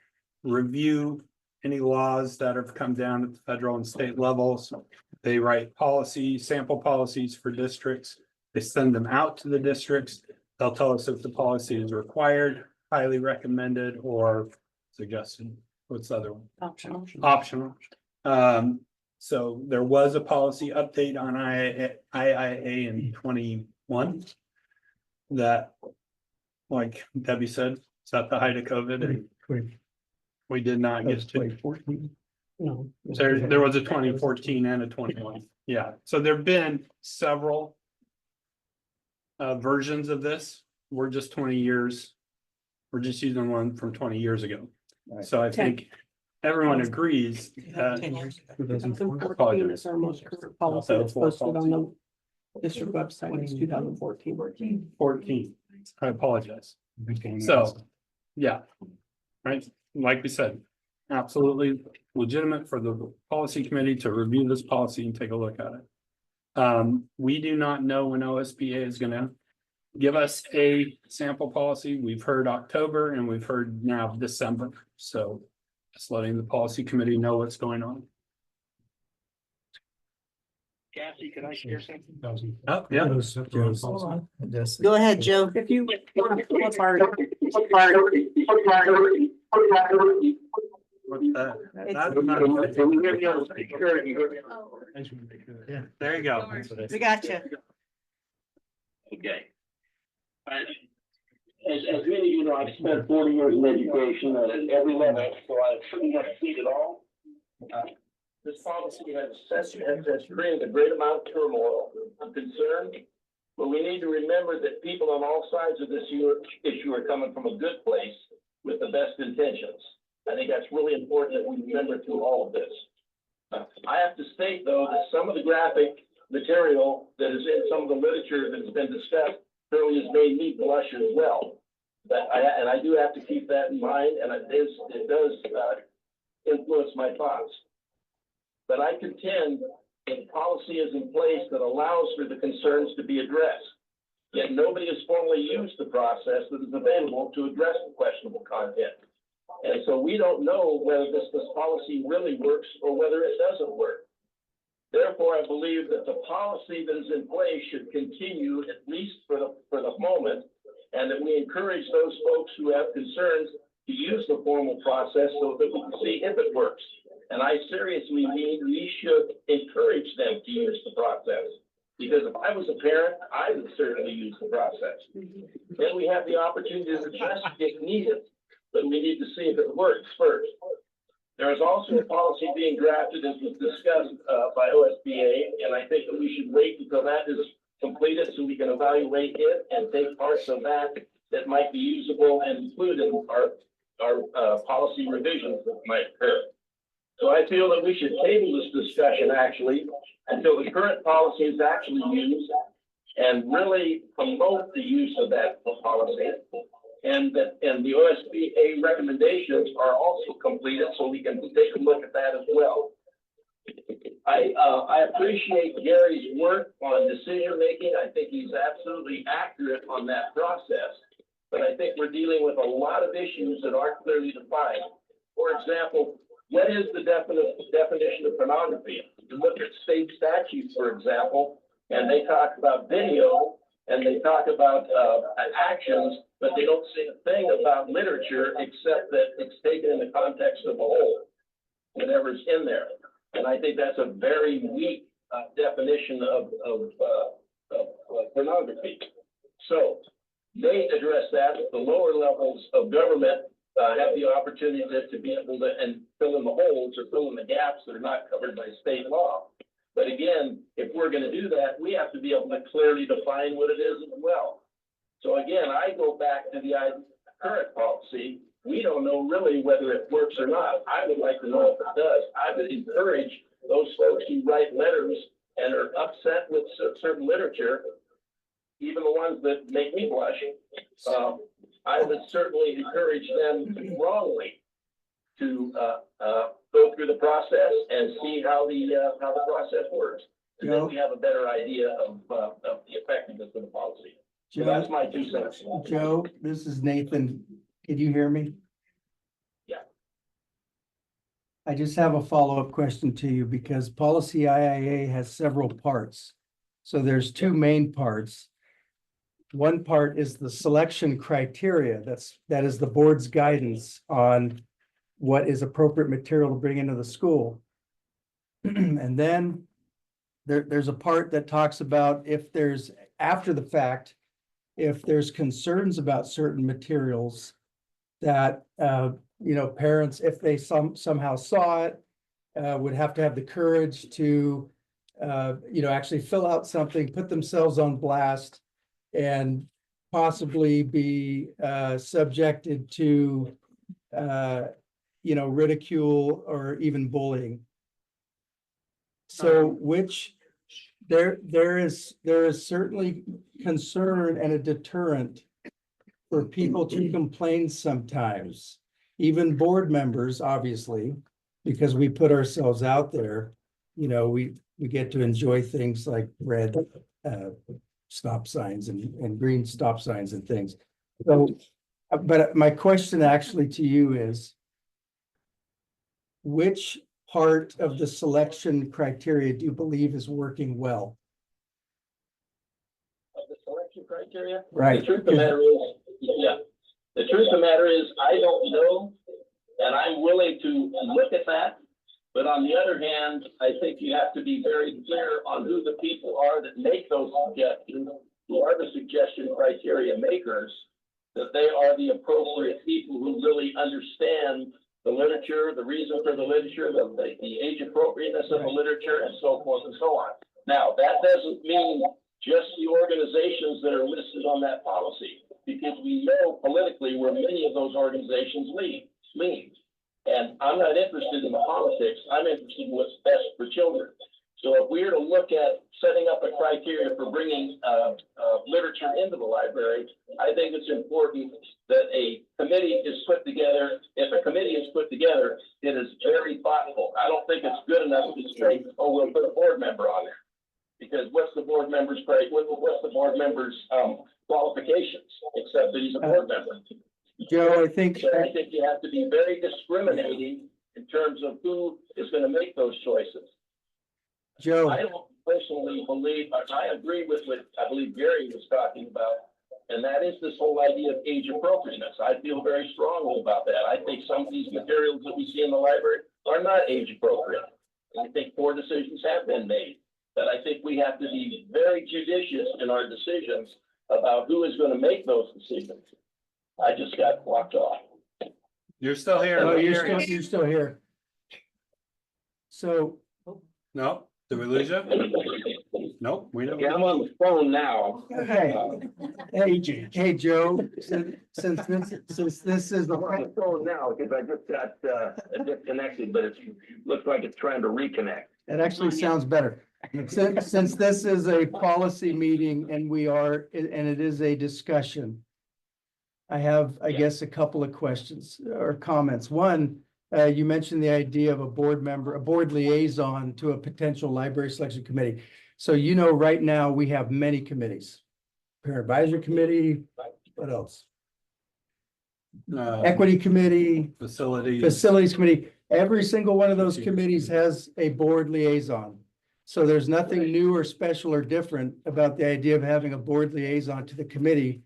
review any laws that have come down at the federal and state levels. They write policies, sample policies for districts. They send them out to the districts. They'll tell us if the policy is required, highly recommended, or suggested. What's the other one? Optional. Optional. So there was a policy update on IIA in 21. That, like Debbie said, it's at the height of COVID and we did not get to. 2014. No. There was a 2014 and a 21. Yeah, so there've been several versions of this. We're just 20 years. We're just using one from 20 years ago. Right. So I think everyone agrees that 2014 is our most current policy that's posted on the district website. It's 2014. 14. I apologize. So, yeah, right, like we said, absolutely legitimate for the policy committee to review this policy and take a look at it. We do not know when OSBA is gonna give us a sample policy. We've heard October and we've heard now December, so just letting the policy committee know what's going on. Cassie, could I share something? Oh, yeah. Go ahead, Joe. If you want to pull up our, What's that? Yeah, there you go. We got you. Okay. As many of you know, I've spent 40 years in education at every level, so I've pretty much seen it all. This policy has created a great amount of turmoil. I'm concerned, but we need to remember that people on all sides of this issue are coming from a good place with the best intentions. I think that's really important that we remember through all of this. I have to state, though, that some of the graphic material that is in some of the literature that has been discussed really has made me blush as well. But I do have to keep that in mind, and it does influence my thoughts. But I contend that policy is in place that allows for the concerns to be addressed. Yet nobody has formally used the process that is available to address the questionable content. And so we don't know whether this policy really works or whether it doesn't work. Therefore, I believe that the policy that is in place should continue, at least for the moment, and that we encourage those folks who have concerns to use the formal process so that we can see if it works. And I seriously mean we should encourage them to use the process. Because if I was a parent, I would certainly use the process. Then we have the opportunity to adjust if needed, but we need to see if it works first. There is also a policy being drafted, as was discussed by OSBA, and I think that we should wait until that is completed so we can evaluate it and take parts of that that might be usable and include in our policy revisions that might occur. So I feel that we should table this discussion actually until the current policy is actually used and really promote the use of that policy. And the OSBA recommendations are also completed, so we can take a look at that as well. I appreciate Gary's work on decision making. I think he's absolutely accurate on that process. But I think we're dealing with a lot of issues that aren't clearly defined. For example, what is the definition of pornography? You look at state statutes, for example, and they talk about video and they talk about actions, but they don't say a thing about literature except that it's taken in the context of the whole, whatever's in there. And I think that's a very weak definition of pornography. So they address that. The lower levels of government have the opportunity to be able to and fill in the holes or fill in the gaps that are not covered by state law. But again, if we're going to do that, we have to be able to clearly define what it is as well. So again, I go back to the current policy. We don't know really whether it works or not. I would like to know if it does. I would encourage those folks who write letters and are upset with certain literature, even the ones that make me blush. I would certainly encourage them wrongly to go through the process and see how the process works. And then we have a better idea of the effectiveness of the policy. So that's my 2 cents. Joe, this is Nathan. Can you hear me? Yeah. I just have a follow-up question to you because policy IIA has several parts. So there's two main parts. One part is the selection criteria. That is the board's guidance on what is appropriate material to bring into the school. And then there's a part that talks about if there's, after the fact, if there's concerns about certain materials that, parents, if they somehow saw it, would have to have the courage to, actually fill out something, put themselves on blast, and possibly be subjected to, ridicule or even bullying. So there is certainly concern and a deterrent for people to complain sometimes, even board members, obviously, because we put ourselves out there. We get to enjoy things like red stop signs and green stop signs and things. So, but my question actually to you is, which part of the selection criteria do you believe is working well? The selection criteria? Right. The truth of the matter is, the truth of the matter is, I don't know, and I'm willing to look at that. But on the other hand, I think you have to be very clear on who the people are that make those suggestions, who are the suggestion criteria makers, that they are the appropriate people who really understand the literature, the reason for the literature, the age appropriateness of the literature, and so forth and so on. Now, that doesn't mean just the organizations that are listed on that policy, because we know politically where many of those organizations lean. And I'm not interested in the politics. I'm interested in what's best for children. So if we were to look at setting up a criteria for bringing literature into the library, I think it's important that a committee is put together. If a committee is put together, it is very thoughtful. I don't think it's good enough to say, oh, we'll put a board member on there. Because what's the board member's qualifications, except that he's a board member? Joe, I think So I think you have to be very discriminating in terms of who is going to make those choices. Joe, I don't personally believe, I agree with what I believe Gary was talking about, and that is this whole idea of age appropriateness. I feel very strongly about that. I think some of these materials that we see in the library are not age appropriate. I think poor decisions have been made, but I think we have to be very judicious in our decisions about who is going to make those decisions. I just got blocked off. You're still here. no, you're still here. So, No, did we lose you? Nope, we don't. Yeah, I'm on the phone now. hey, Joe, since this is I'm on the phone now because I just got disconnected, but it looks like it's trying to reconnect. it actually sounds better. Since this is a policy meeting and it is a discussion, I have, I guess, a couple of questions or comments. One, you mentioned the idea of a board member, a board liaison to a potential library selection committee. So, right now we have many committees, parent advisory committee, what else? Equity Committee, Facilities. Facilities Committee, every single one of those committees has a board liaison. So there's nothing new or special or different about the idea of having a board liaison to the committee.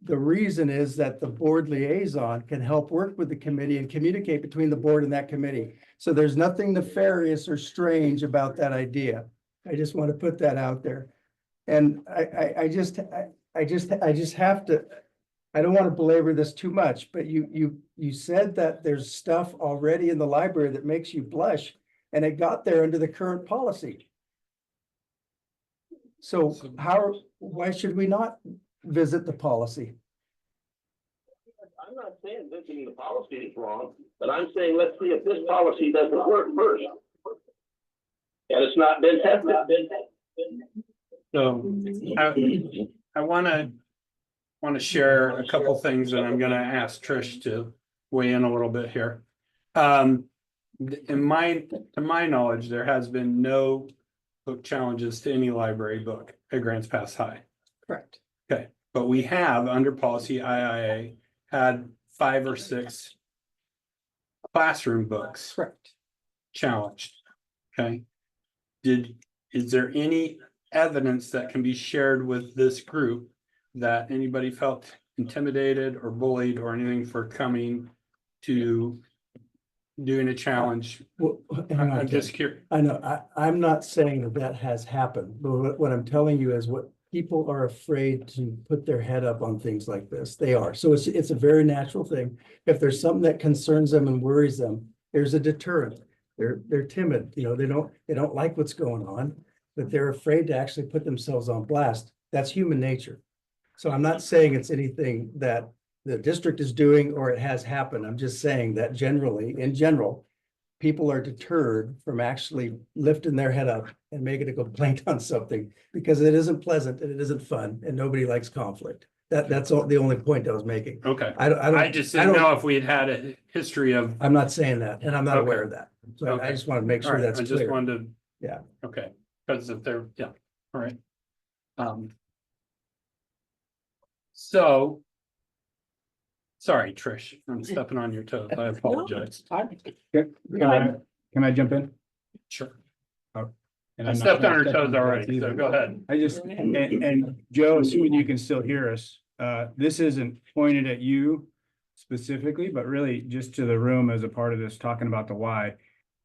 The reason is that the board liaison can help work with the committee and communicate between the board and that committee. So there's nothing nefarious or strange about that idea. I just want to put that out there. And I just have to, I don't want to belabor this too much, but you said that there's stuff already in the library that makes you blush, and it got there under the current policy. So why should we not visit the policy? I'm not saying visiting the policy is wrong, but I'm saying let's see if this policy doesn't work first. And it's not been tested. So I want to share a couple things, and I'm going to ask Trish to weigh in a little bit here. To my knowledge, there has been no book challenges to any library book at Grants Pass High. Correct. Okay, but we have under policy IIA had 5 or 6 classroom books Correct. challenged. Okay. Is there any evidence that can be shared with this group that anybody felt intimidated or bullied or anything for coming to doing a challenge? Well, hang on, I'm just curious. I know, I'm not saying that has happened, but what I'm telling you is what people are afraid to put their head up on things like this. They are. So it's a very natural thing. If there's something that concerns them and worries them, there's a deterrent. They're timid, they don't like what's going on, but they're afraid to actually put themselves on blast. That's human nature. So I'm not saying it's anything that the district is doing or it has happened. I'm just saying that in general, people are deterred from actually lifting their head up and making a complaint on something because it isn't pleasant and it isn't fun and nobody likes conflict. That's all the only point I was making. Okay. I I just didn't know if we had had a history of. I'm not saying that, and I'm not Okay. aware of that. So I Okay. just want to make All sure right, that's I just clear. wanted to. Yeah. Okay, because if they're, yeah, all right. So. Sorry, Trish, I'm stepping on your toes. I apologize. Can I jump in? Sure. And I I'm not stepped on gonna her step toes already, so either. go ahead. I just, and Joe, assuming you can still hear us, this isn't pointed at you specifically, but really just to the room as a part of this, talking about the why.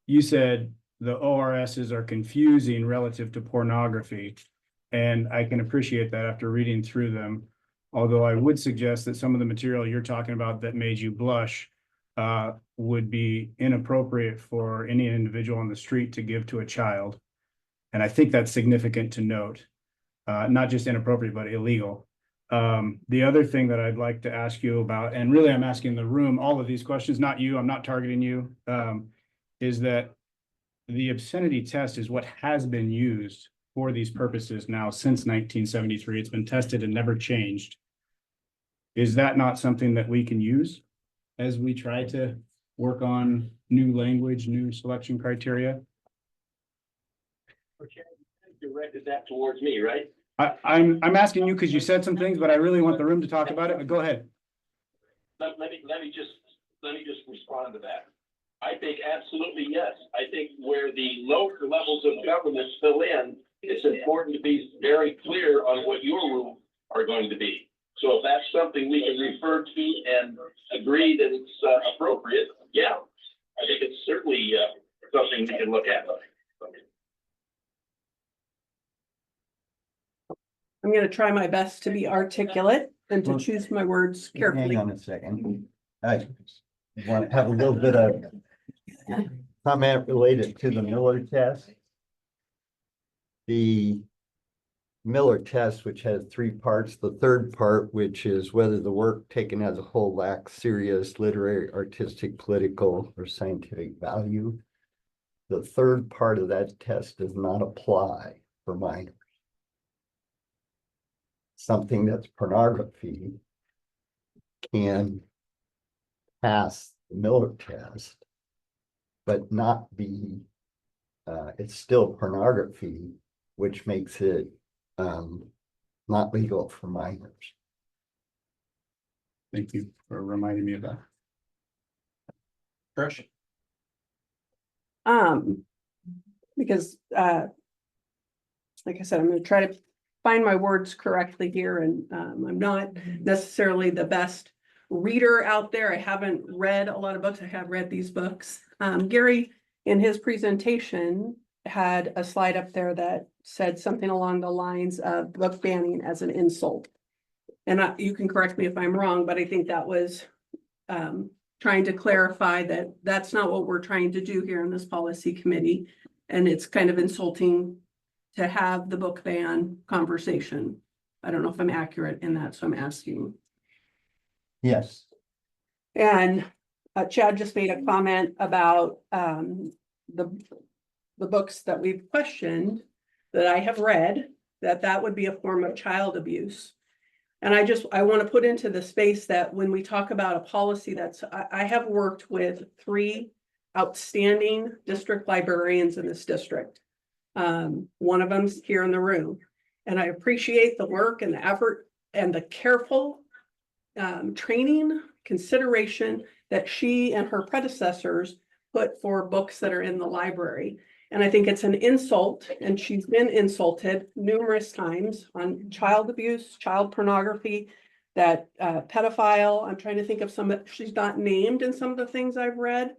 You said the ORSs are confusing relative to pornography. And I can appreciate that after reading through them. Although I would suggest that some of the material you're talking about that made you blush would be inappropriate for any individual on the street to give to a child. And I think that's significant to note, not just inappropriate, but illegal. The other thing that I'd like to ask you about, and really I'm asking the room, all of these questions, not you, I'm not targeting you, is that the obscenity test is what has been used for these purposes now since 1973. It's been tested and never changed. Is that not something that we can use as we try to work on new language, new selection criteria? Okay, you directed that towards me, right? I'm asking you because you said some things, but I really want the room to talk about it. Go ahead. Let me just respond to that. I think absolutely yes. I think where the lower levels of government fill in, it's important to be very clear on what your rules are going to be. So if that's something we can refer to and agree that it's appropriate, yeah, I think it's certainly something we can look at. I'm gonna try my best to be articulate and to Well, choose my words carefully. Hang on a second. I want to have a little bit of comment related to the Miller test. The Miller test, which has 3 parts, the third part, which is whether the work taken as a whole lacks serious literary, artistic, political, or scientific value. The third part of that test does not apply for minors. Something that's pornography can pass the Miller test, but not be, it's still pornography, which makes it not legal for minors. Thank you for reminding me of that. Trish? Because, like I said, I'm gonna try to find my words correctly here, and, I'm not necessarily the best reader out there. I haven't read a lot of books. I have read these books. Gary, in his presentation, had a slide up there that said something along the lines of book banning as an insult. And you can correct me if I'm wrong, but I think that was, trying to clarify that that's not what we're trying to do here in this policy committee. And it's kind of insulting to have the book ban conversation. I don't know if I'm accurate in that, so I'm asking. Yes. And Chad just made a comment about the books that we've questioned that I have read, that would be a form of child abuse. And I want to put into the space that when we talk about a policy I have worked with 3 outstanding district librarians in this district. One of them's here in the room, and I appreciate the work and the effort and the careful training, consideration that she and her predecessors put for books that are in the library. And I think it's an insult, and she's been insulted numerous times on child abuse, child pornography, that pedophile. I'm trying to think of some, she's not named in some of the things I've read.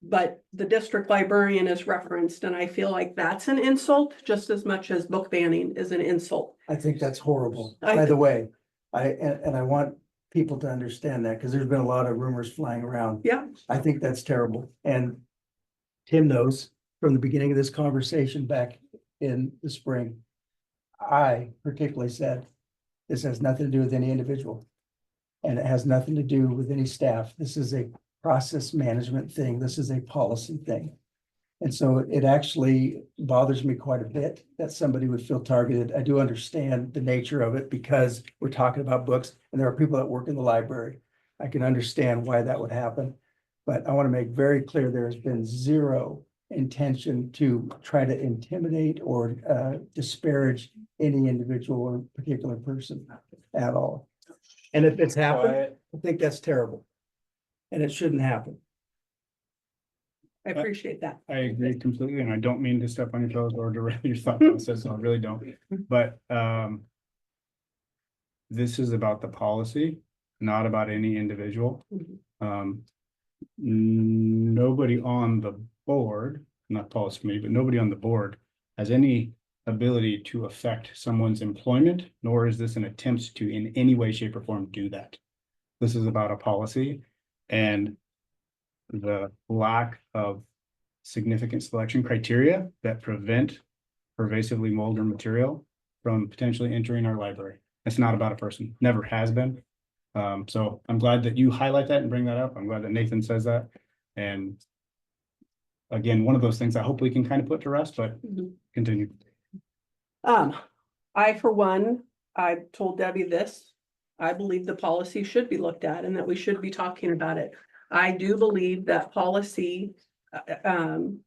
But the district librarian is referenced, and I feel like that's an insult just as much as book banning is an insult. I think that's horrible, by the way. And I want people to understand that, because there's been a lot of rumors flying around. Yeah. I think that's terrible. And Tim knows from the beginning of this conversation back in the spring, I particularly said, this has nothing to do with any individual. And it has nothing to do with any staff. This is a process management thing. This is a policy thing. And so it actually bothers me quite a bit that somebody would feel targeted. I do understand the nature of it because we're talking about books and there are people that work in the library. I can understand why that would happen. But I want to make very clear there has been zero intention to try to intimidate or disparage any individual or particular person at all. And if it's happened, I think that's terrible. And it shouldn't happen. I appreciate that. I agree completely, and I don't mean to step on your toes or derail your thought process, I really don't, but this is about the policy, not about any individual. Nobody on the board, not policy committee, but nobody on the board has any ability to affect someone's employment, nor is this an attempt to in any way, shape, or form do that. This is about a policy, and the lack of significant selection criteria that prevent pervasively mold or material from potentially entering our library. It's not about a person, never has been. So I'm glad that you highlight that and bring that up. I'm glad that Nathan says that. And again, one of those things I hope we can kind of put to rest, but continue. I, for one, I told Debbie this, I believe the policy should be looked at and that we should be talking about it. I do believe that policy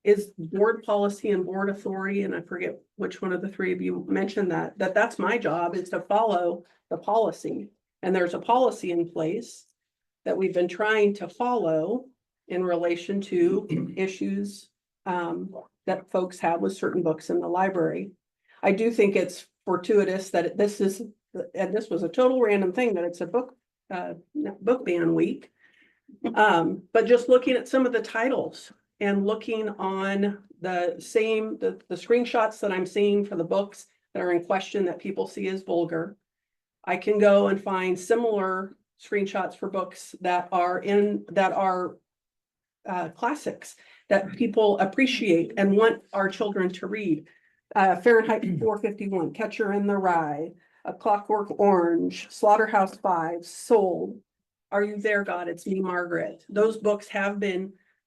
is board policy and board authority, and I forget which one of the 3 of you mentioned that's my job, is to follow the policy. And there's a policy in place that we've been trying to follow in relation to issues that folks have with certain books in the library. I do think it's fortuitous that this is, and this was a total random thing, that it's a book ban week. But just looking at some of the titles and looking on the screenshots that I'm seeing for the books that are in question that people see as vulgar, I can go and find similar screenshots for books that are classics that people appreciate and want our children to read. Fahrenheit 451, Catcher in the Rye, A Clockwork Orange, Slaughterhouse-Five, Soul, Are You There, God? It's Me, Margaret. Those books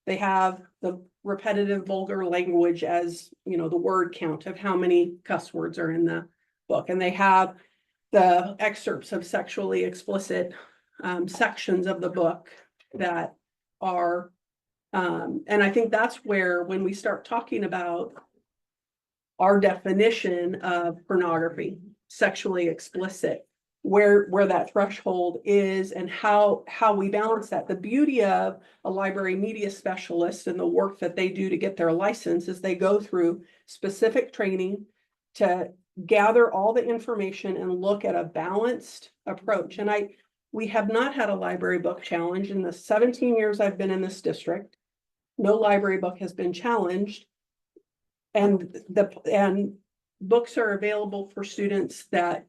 they have the repetitive vulgar language as, the word count of how many cuss words are in the book. And they have the excerpts of sexually explicit sections of the book that are, and I think that's where, when we start talking about our definition of pornography, sexually explicit, where that threshold is and how we balance that. The beauty of a library media specialist and the work that they do to get their license is they go through specific training to gather all the information and look at a balanced approach. And we have not had a library book challenge in the 17 years I've been in this district. No library book has been challenged. And books are available for students that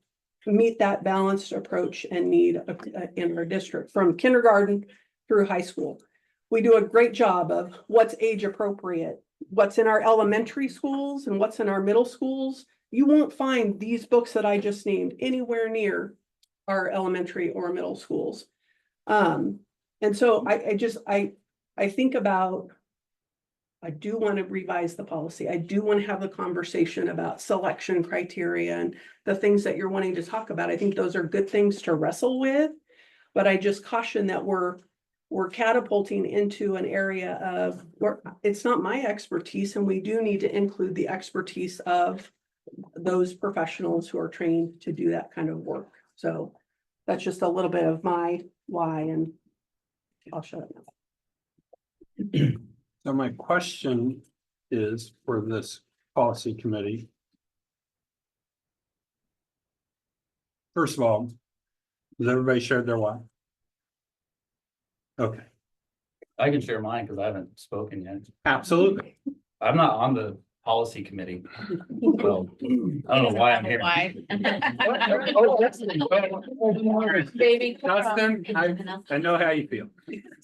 meet that balanced approach and need in our district from kindergarten through high school. We do a great job of what's age appropriate, what's in our elementary schools and what's in our middle schools. You won't find these books that I just named anywhere near our elementary or middle schools. And so I think about, I do want to revise the policy. I do want to have the conversation about selection criteria and the things that you're wanting to talk about. I think those are good things to wrestle with, but I just caution that we're catapulting into an area of where it's not my expertise, and we do need to include the expertise of those professionals who are trained to do that kind of work. So that's just a little bit of my why, and I'll shut up now. So my question is for this policy committee. First of all, has everybody shared their why? Okay, I can share mine because I haven't spoken yet. absolutely. I'm not on the policy committee. So I don't know why I'm here. Why? Baby. Justin, I know how you feel.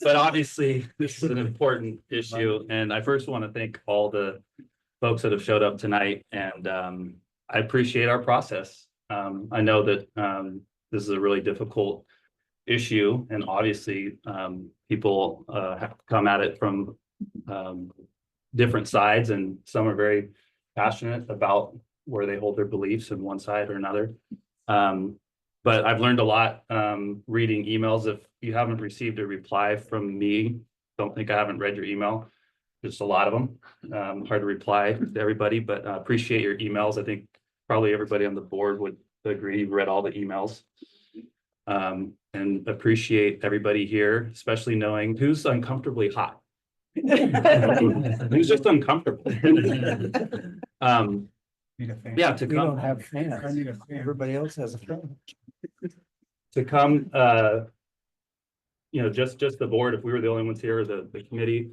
But obviously, this is an important issue, and I first want to thank all the folks that have showed up tonight, and I appreciate our process. I know that this is a really difficult issue, and obviously, people have come at it from different sides, and some are very passionate about where they hold their beliefs in one side or another. But I've learned a lot reading emails. If you haven't received a reply from me, don't think I haven't read your email. Just a lot of them. Hard to reply to everybody, but appreciate your emails. I think probably everybody on the board would agree. You've read all the emails. And appreciate everybody here, especially knowing who's uncomfortably hot. Who's just uncomfortable. Yeah, to We don't Oh, come, have fans. Everybody else has a fan. to come, just the board, if we were the only ones here, the committee,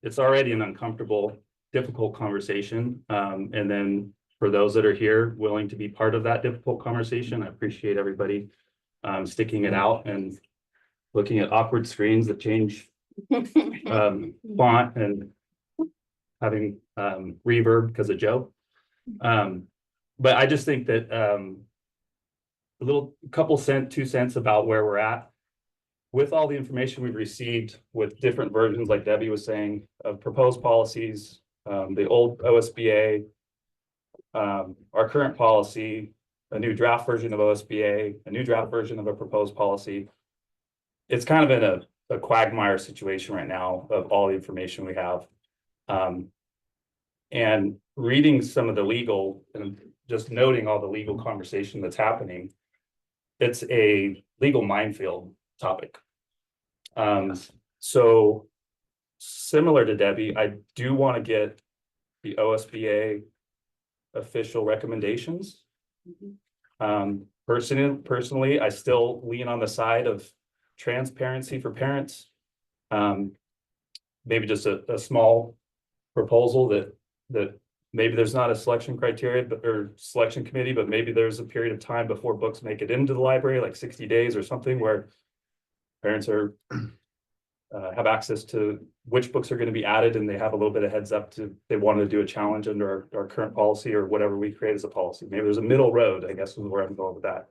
it's already an uncomfortable, difficult conversation. And then for those that are here, willing to be part of that difficult conversation, I appreciate everybody sticking it out and looking at awkward screens that change font and having reverb because of Joe. But I just think that a little couple 2 cents about where we're at with all the information we've received with different versions, like Debbie was saying, of proposed policies, the old OSBA, our current policy, a new draft version of OSBA, a new draft version of a proposed policy. It's kind of in a quagmire situation right now of all the information we have. And reading some of the legal and just noting all the legal conversation that's happening, it's a legal minefield topic. So similar to Debbie, I do want to get the OSBA official recommendations. Personally, I still lean on the side of transparency for parents. Maybe just a small proposal that maybe there's not a selection criteria or selection committee, but maybe there's a period of time before books make it into the library, like 60 days or something, where parents are have access to which books are going to be added, and they have a little bit of heads up to they want to do a challenge under our current policy or whatever we create as a policy. Maybe there's a middle road, I guess, is where I'm going with that.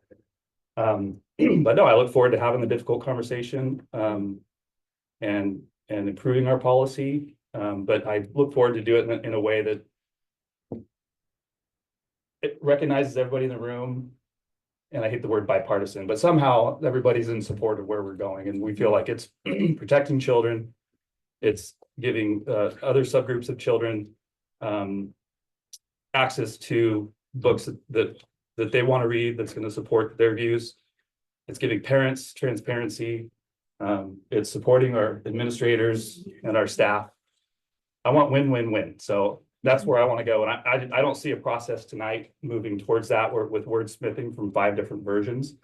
But no, I look forward to having the difficult conversation and improving our policy. But I look forward to do it in a way that it recognizes everybody in the room. And I hate the word bipartisan, but somehow everybody's in support of where we're going, and we feel like it's protecting children. It's giving other subgroups of children access to books that that they want to read, that's going to support their views. It's giving parents transparency. It's supporting our administrators and our staff. I want win-win-win. So that's where I want to go. And I don't see a process tonight moving towards that with wordsmithing from 5 different versions.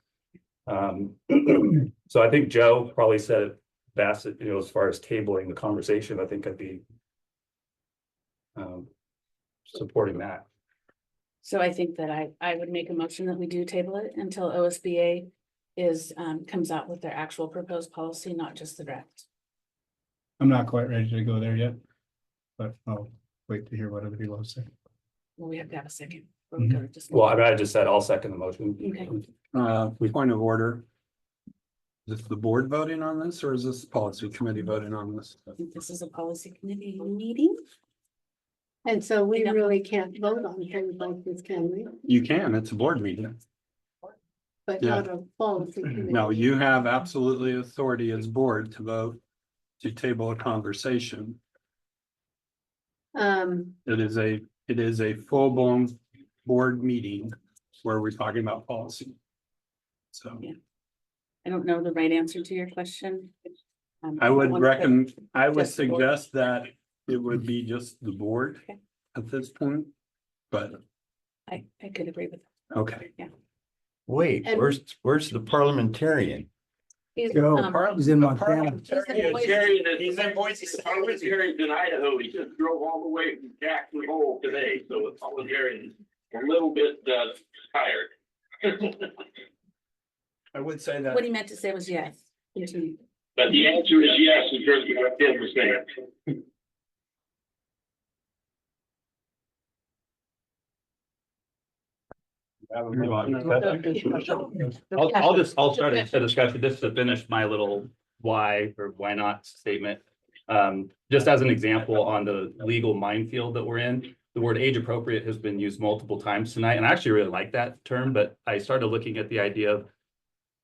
So I think Joe probably said it best, as far as tabling the conversation, I think I'd be supporting that. So I think that I would make a motion that we do table it until OSBA comes out with their actual proposed policy, not just the draft. I'm not quite ready to go there yet. But I'll wait to hear what other people have to say. Well, we have to have a second. before we go to discussion. Well, I just said I'll second the motion. Okay. Point of order. Is this the board voting on this or is this the policy committee voting on this? I think this is a policy committee meeting. And so we really can't vote on things like this, can we? You can, it's a board meeting. But Yeah. not a policy committee. No, you have absolutely authority as board to vote to table a conversation. It is a full-blown board meeting where we're talking about policy. So Yeah. I don't know the right answer to your question. I would want to put- I would just the board. suggest that it would be just the board Okay. at this point. But, I could agree with okay. Wait, And- where's the parliamentarian? He's, Joe, he's in Montana. He's in Boise. Parliamentarian's in Idaho. He just drove all the way from Jackson Hole today, so the parliamentarian's a little bit tired. I would say that. what he meant to say was yes. Continue. But the answer is yes, in terms of what Tim was saying. I'll start a discussion just to finish my little why or why not statement. Just as an example on the legal minefield that we're in, the word age appropriate has been used multiple times tonight, and I actually really like that term, but I started looking at the idea of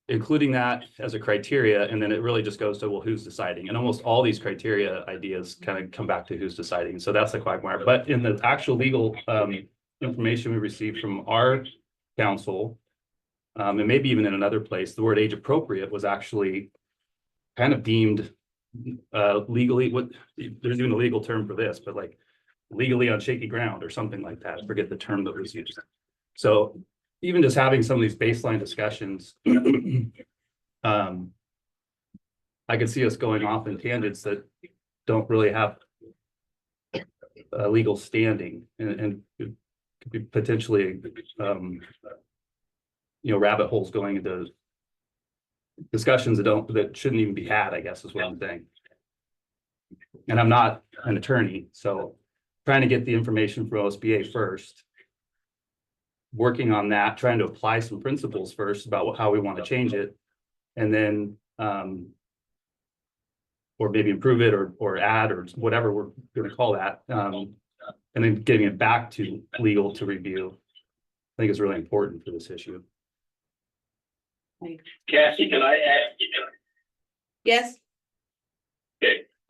including that as a criteria, and then it really just goes to, well, who's deciding? And almost all these criteria ideas kind of come back to who's deciding. So that's the quagmire. But in the actual legal information we received from our counsel, and maybe even in another place, the word age appropriate was actually kind of deemed legally, there's even a legal term for this, but like legally on shaky ground or something like that. I forget the term that was used. So even just having some of these baseline discussions, I could see us going off in tangents that don't really have a legal standing and could be potentially, rabbit holes going into discussions that shouldn't even be had, I guess is what I'm saying. And I'm not an attorney, so trying to get the information from OSBA first, working on that, trying to apply some principles first about how we want to change it, and then or maybe improve it or add or whatever we're going to call that, and then getting it back to legal to review, I think is really important for this issue. Cassie, can I ask you? Yes,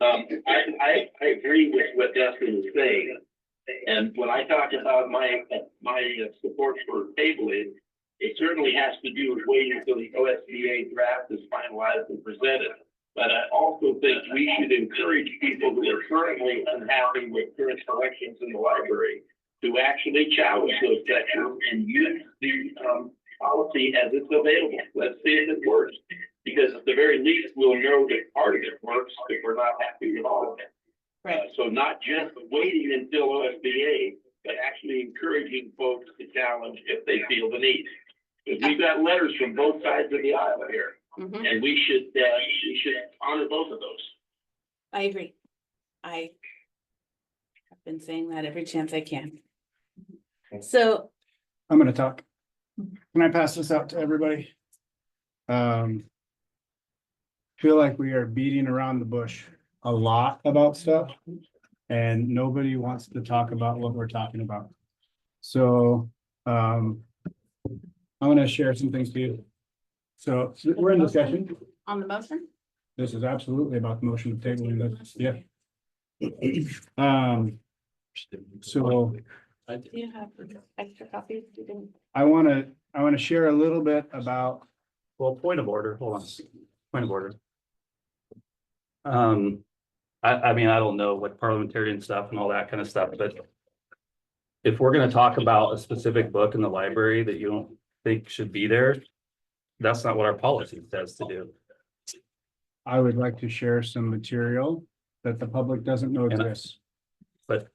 Okay, I agree with what Dustin is saying. And when I talk about my support for tabling, it certainly has to do with waiting until the OSBA draft is finalized and presented. But I also think we should encourage people who are currently unhappy with current selections in the library to actually challenge those sections and use the policy as it's available. Let's see if it works. Because at the very least, we'll know that part of it works if we're not happy with all of it. right. So not just waiting until OSBA, but actually encouraging folks to challenge if they feel the need. Because we've got letters from both sides of the aisle here, Mhm. and we should honor both of those. I agree. I have been saying that every chance I can. So, I'm gonna talk. Can I pass this out to everybody? Feel like we are beating around the bush a lot about stuff. And nobody wants to talk about what we're talking about. So, I'm gonna share some things to you. So we're in discussion. on the motion, This is absolutely about the motion of tabling this, yeah. So Do you have extra copies? You can. I wanna share a little bit about, Well, point of order, hold on, point of order. I mean, I don't know what parliamentarian stuff and all that kind of stuff, but. If we're gonna talk about a specific book in the library that you don't think should be there. That's not what our policy says to do. I would like to share some material that the public doesn't know And- exists. but-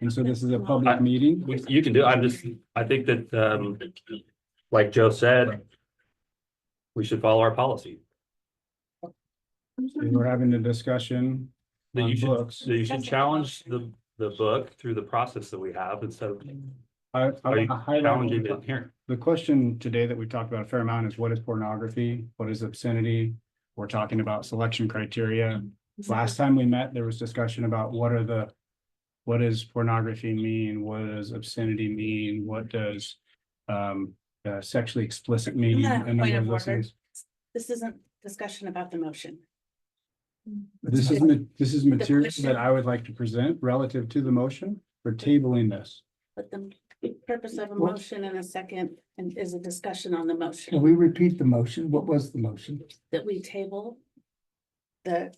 And so this is a public meeting. You can do, I think that, like Joe said. We should follow our policy. And we're having a discussion That on you should, books. that you should challenge the book through the process that we have instead of. I Are you wanna highlight challenging it here? the question today that we talked about a fair amount is what is pornography? What is obscenity? We're talking about selection criteria. Last time we met, there was discussion about what does pornography mean? What does obscenity mean? What does sexually explicit mean? Yeah, A number point of of those order. things. This isn't discussion about the motion. This is material question- that I would like to present relative to the motion for tabling this. But the purpose of a What? motion and a second and is a discussion on the Can motion we repeat the motion? What was the motion? that we table. The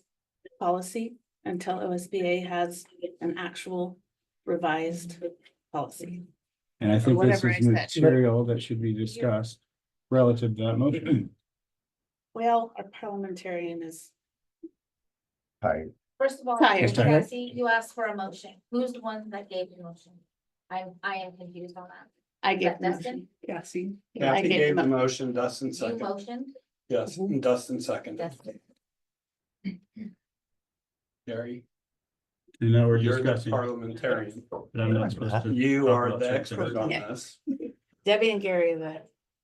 policy until OSBA has an actual revised policy. And I think this Whatever is I said. material that should be discussed relative to that motion. Well, our parliamentarian is. Hi, First of all, Tired. Cassie, you asked for a motion. Who's the one that gave the motion? I am confused on that. I gave the Dustin? motion. Cassie. I Kathy gave gave the the mo- motion, Dustin You second. motioned, Yes, and Dustin second. Dustin. Gary, And now we're you're the discussing. parliamentarian. But I'm not supposed to You talk are about the sex expert on Yeah. this. Debbie and Gary, the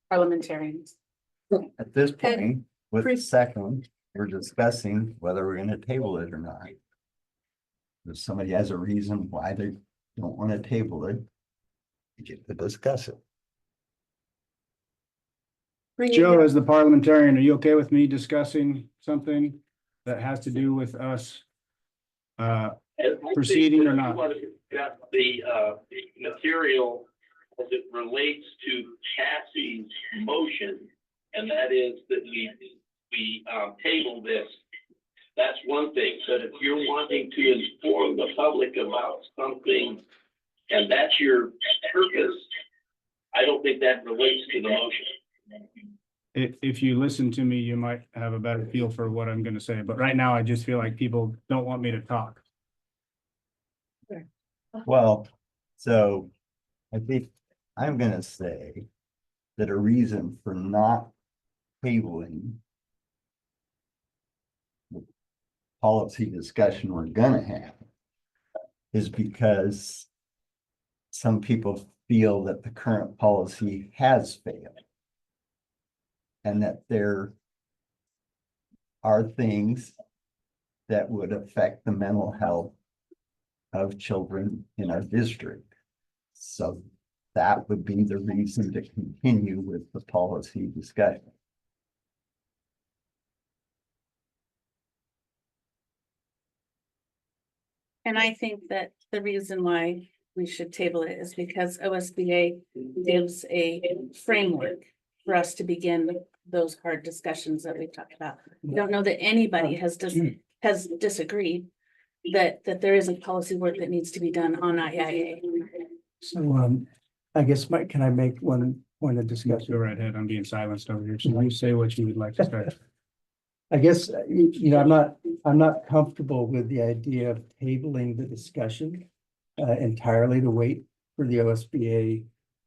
parliamentarians. at this point, with the pre- second, we're discussing whether we're gonna table it or not. If somebody has a reason why they don't wanna table it, we get to discuss it. Joe, as the parliamentarian, are you okay with me discussing something that has to do with us? Proceeding or not? Got the material as it relates to Cassie's motion, and that is that we table this. That's one thing, but if you're wanting to inform the public about something, and that's your purpose, I don't think that relates to the motion. If you listen to me, you might have a better feel for what I'm gonna say, but right now I just feel like people don't want me to talk. Well, so I think I'm gonna say that a reason for not tabling the policy discussion we're gonna have is because some people feel that the current policy has failed. And that there are things that would affect the mental health of children in our district. So that would be the reason to continue with the policy discussion. And I think that the reason why we should table it is because OSBA gives a framework for us to begin those hard discussions that we've talked about. I don't know that anybody has disagreed that there isn't policy work that needs to be done on IIA. So, I guess, Mike, can I make one point of discussion? Go right ahead, I'm being silenced over here, so you say what you would like to say. I guess, you know, I'm not comfortable with the idea of tabling the discussion entirely to wait for the OSBA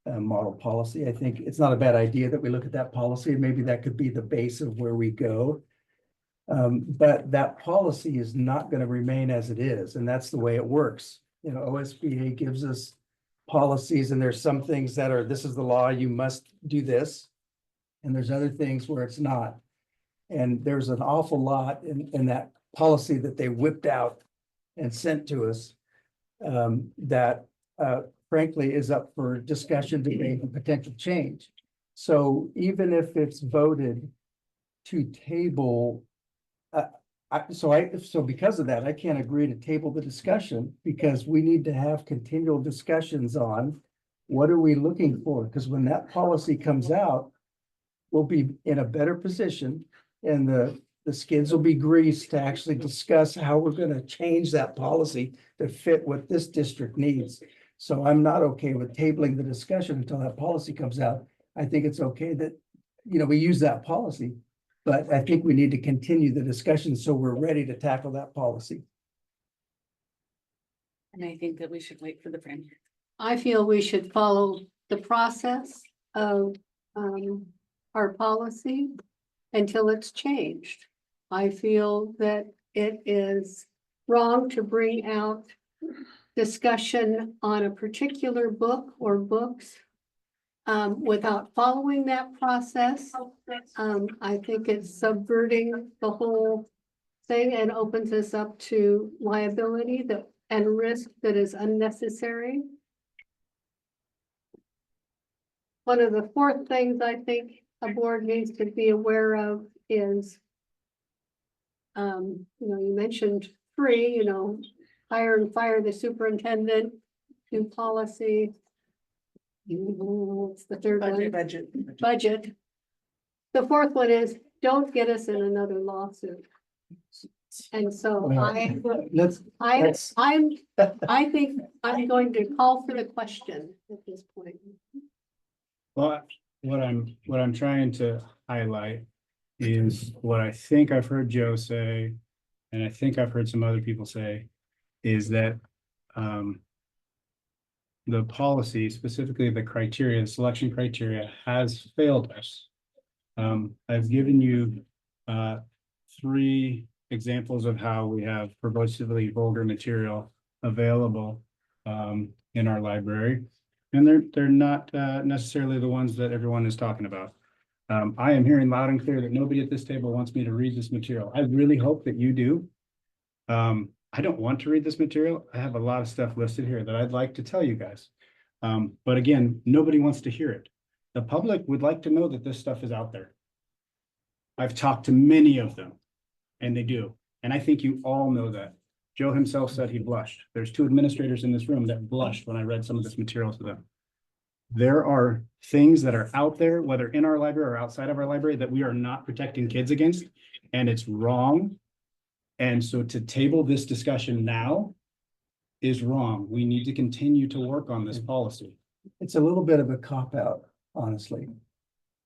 model policy. I think it's not a bad idea that we look at that policy. Maybe that could be the base of where we go. But that policy is not going to remain as it is, and that's the way it works. You know, OSBA gives us policies, and there's some things that are, this is the law, you must do this. And there's other things where it's not. And there's an awful lot in that policy that they whipped out and sent to us that frankly is up for discussion, debate, and potential change. So even if it's voted to table, so because of that, I can't agree to table the discussion because we need to have continual discussions on what are we looking for? Because when that policy comes out, we'll be in a better position and the skids will be greased to actually discuss how we're gonna change that policy to fit what this district needs. So I'm not okay with tabling the discussion until that policy comes out. I think it's okay that, we use that policy. But I think we need to continue the discussion so we're ready to tackle that policy. And I think that we should wait for the friend. I feel we should follow the process of our policy until it's changed. I feel that it is wrong to bring out discussion on a particular book or books without following that process. I think it's subverting the whole thing and opens us up to liability and risk that is unnecessary. One of the fourth things I think a board needs to be aware of is, you mentioned 3, hire and fire the superintendent, do policy. What's the third one? Budget. The fourth one is, don't get us in another lawsuit. And so I think I'm going to call for the question at this point. Well, what I'm trying to highlight is what I think I've heard Joe say, and I think I've heard some other people say, is that the policy, specifically the criteria, the selection criteria, has failed us. I've given you 3 examples of how we have pervasively vulgar material available in our library. And they're not necessarily the ones that everyone is talking about. I am hearing loud and clear that nobody at this table wants me to read this material. I really hope that you do. I don't want to read this material. I have a lot of stuff listed here that I'd like to tell you guys. But again, nobody wants to hear it. The public would like to know that this stuff is out there. I've talked to many of them, and they do. And I think you all know that. Joe himself said he blushed. There's 2 administrators in this room that blushed when I read some of this material to them. There are things that are out there, whether in our library or outside of our library, that we are not protecting kids against, and it's wrong. And so to table this discussion now is wrong. We need to continue to work on this policy. It's a little bit of a cop-out, honestly.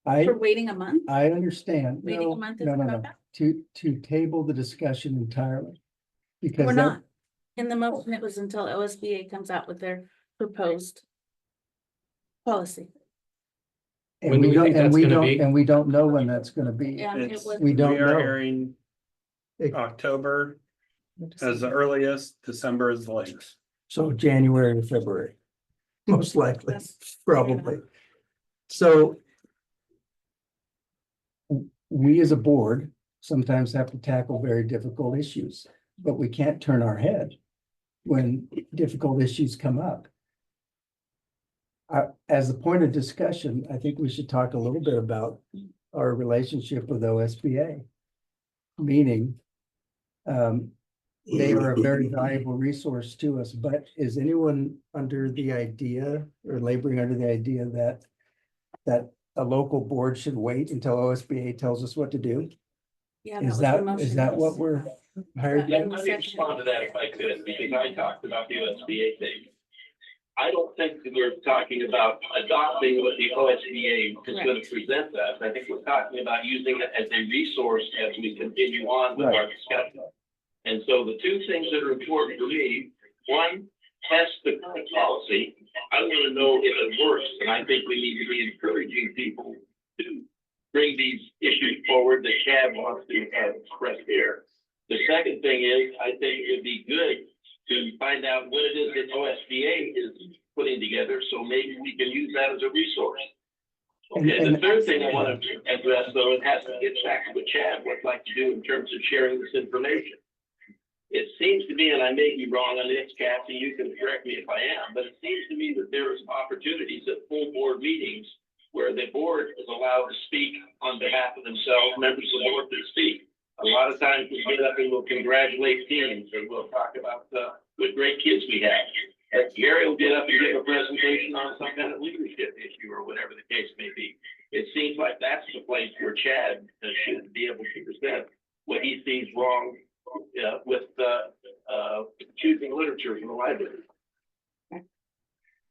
I For waiting a month? understand. Waiting a No, month is no, a no, no. cop-out? To table the discussion entirely. Because We're that- not. In the motion, it was until OSBA comes out with their proposed policy. And When do we think that's gonna be? And we don't know when that's gonna be. And it It's- was. We don't We are know. hearing October as the earliest, December is the latest. So January or February, most likely, That's- probably. So we as a board sometimes have to tackle very difficult issues, but we can't turn our head when difficult issues come up. As a point of discussion, I think we should talk a little bit about our relationship with OSBA. Meaning, they are a very valuable resource to us, but is anyone under the idea or laboring under the idea that a local board should wait until OSBA tells us what to do? Yeah, Is was the that motion. what we're hired? Yeah. Let me respond to that if I could, because I talked about the OSBA thing. I don't think that we're talking about adopting what the OSBA is going to present us. I think we're talking about using it as a resource as we continue on with our discussion. And so the 2 things that are important to me, one, test the current policy. I want to know if it works, and I think we need to be encouraging people to bring these issues forward that Chad wants to express here. The second thing is, I think it'd be good to find out what it is that OSBA is putting together, so maybe we can use that as a resource. Okay, the third thing I want to address, though, it has to get back to what Chad would like to do in terms of sharing this information. It seems to me, and I may be wrong on this, Kathy, you can correct me if I am, but it seems to me that there is opportunities at full board meetings where the board is allowed to speak on behalf of themselves, members of the board to speak. A lot of times we get up and we'll congratulate teams, and we'll talk about what great kids we have. Gary will get up and give a presentation on some kind of leadership issue or whatever the case may be. It seems like that's the place where Chad should be able to present what he sees wrong with choosing literature from the library.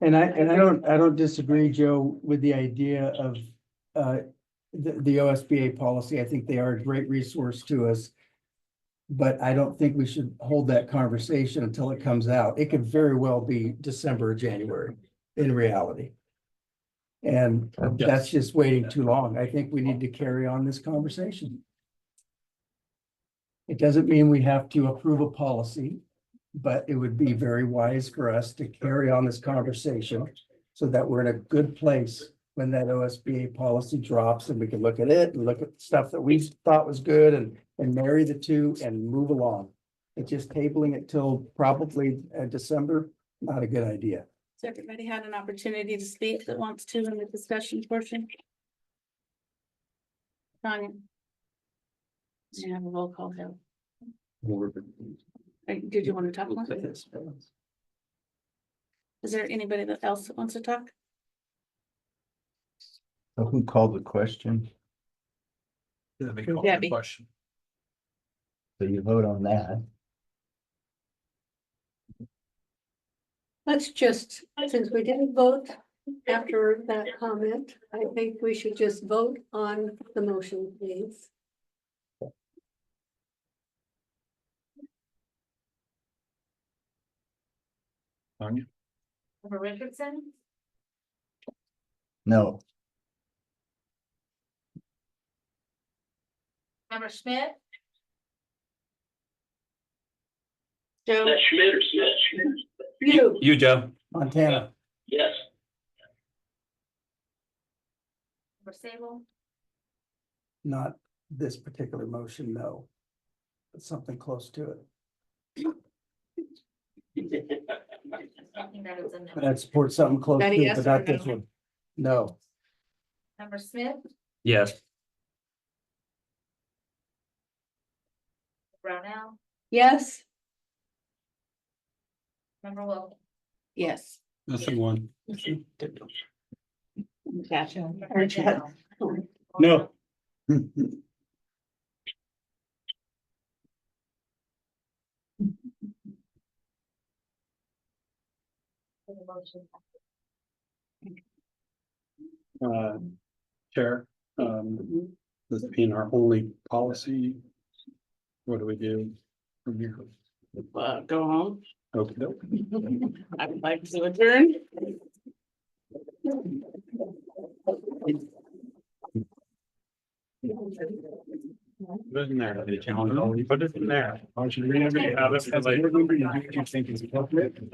And I don't disagree, Joe, with the idea of the OSBA policy. I think they are a great resource to us. But I don't think we should hold that conversation until it comes out. It could very well be December or January in reality. And that's just waiting too long. I think we need to carry on this conversation. It doesn't mean we have to approve a policy, but it would be very wise for us to carry on this conversation so that we're in a good place when that OSBA policy drops and we can look at it and look at stuff that we thought was good and marry the two and move along. It's just tabling it till probably December, not a good idea. So everybody had an opportunity to speak that wants to in the discussion portion? Tanya? You have a roll call vote. Did you want to talk more? Is there anybody else that wants to talk? So who called the question? Debbie. Question. So you vote on that. Let's just, since we didn't vote after that comment, I think we should just vote on the motion, please. Tanya? Member Richardson, No, Member Schmidt, Joe? That's Schmidt or Smith? You, Joe. Montana, Yes. Member Sable, not this particular motion, no. But something close to it. something that is in But there. I'd support something close to That a it, yes but or not this no? one. No, Member Smith, Yes. Brownell, Yes, Member Wilkie. Yes. Nothing one. Gotcha. Member Dow. No. Chair, this being our only policy. What do we do from here? Go home. Okay. I would like to adjourn. Put it in there. Put it in there. I should read everything. Have it, because I remember you think it's appropriate.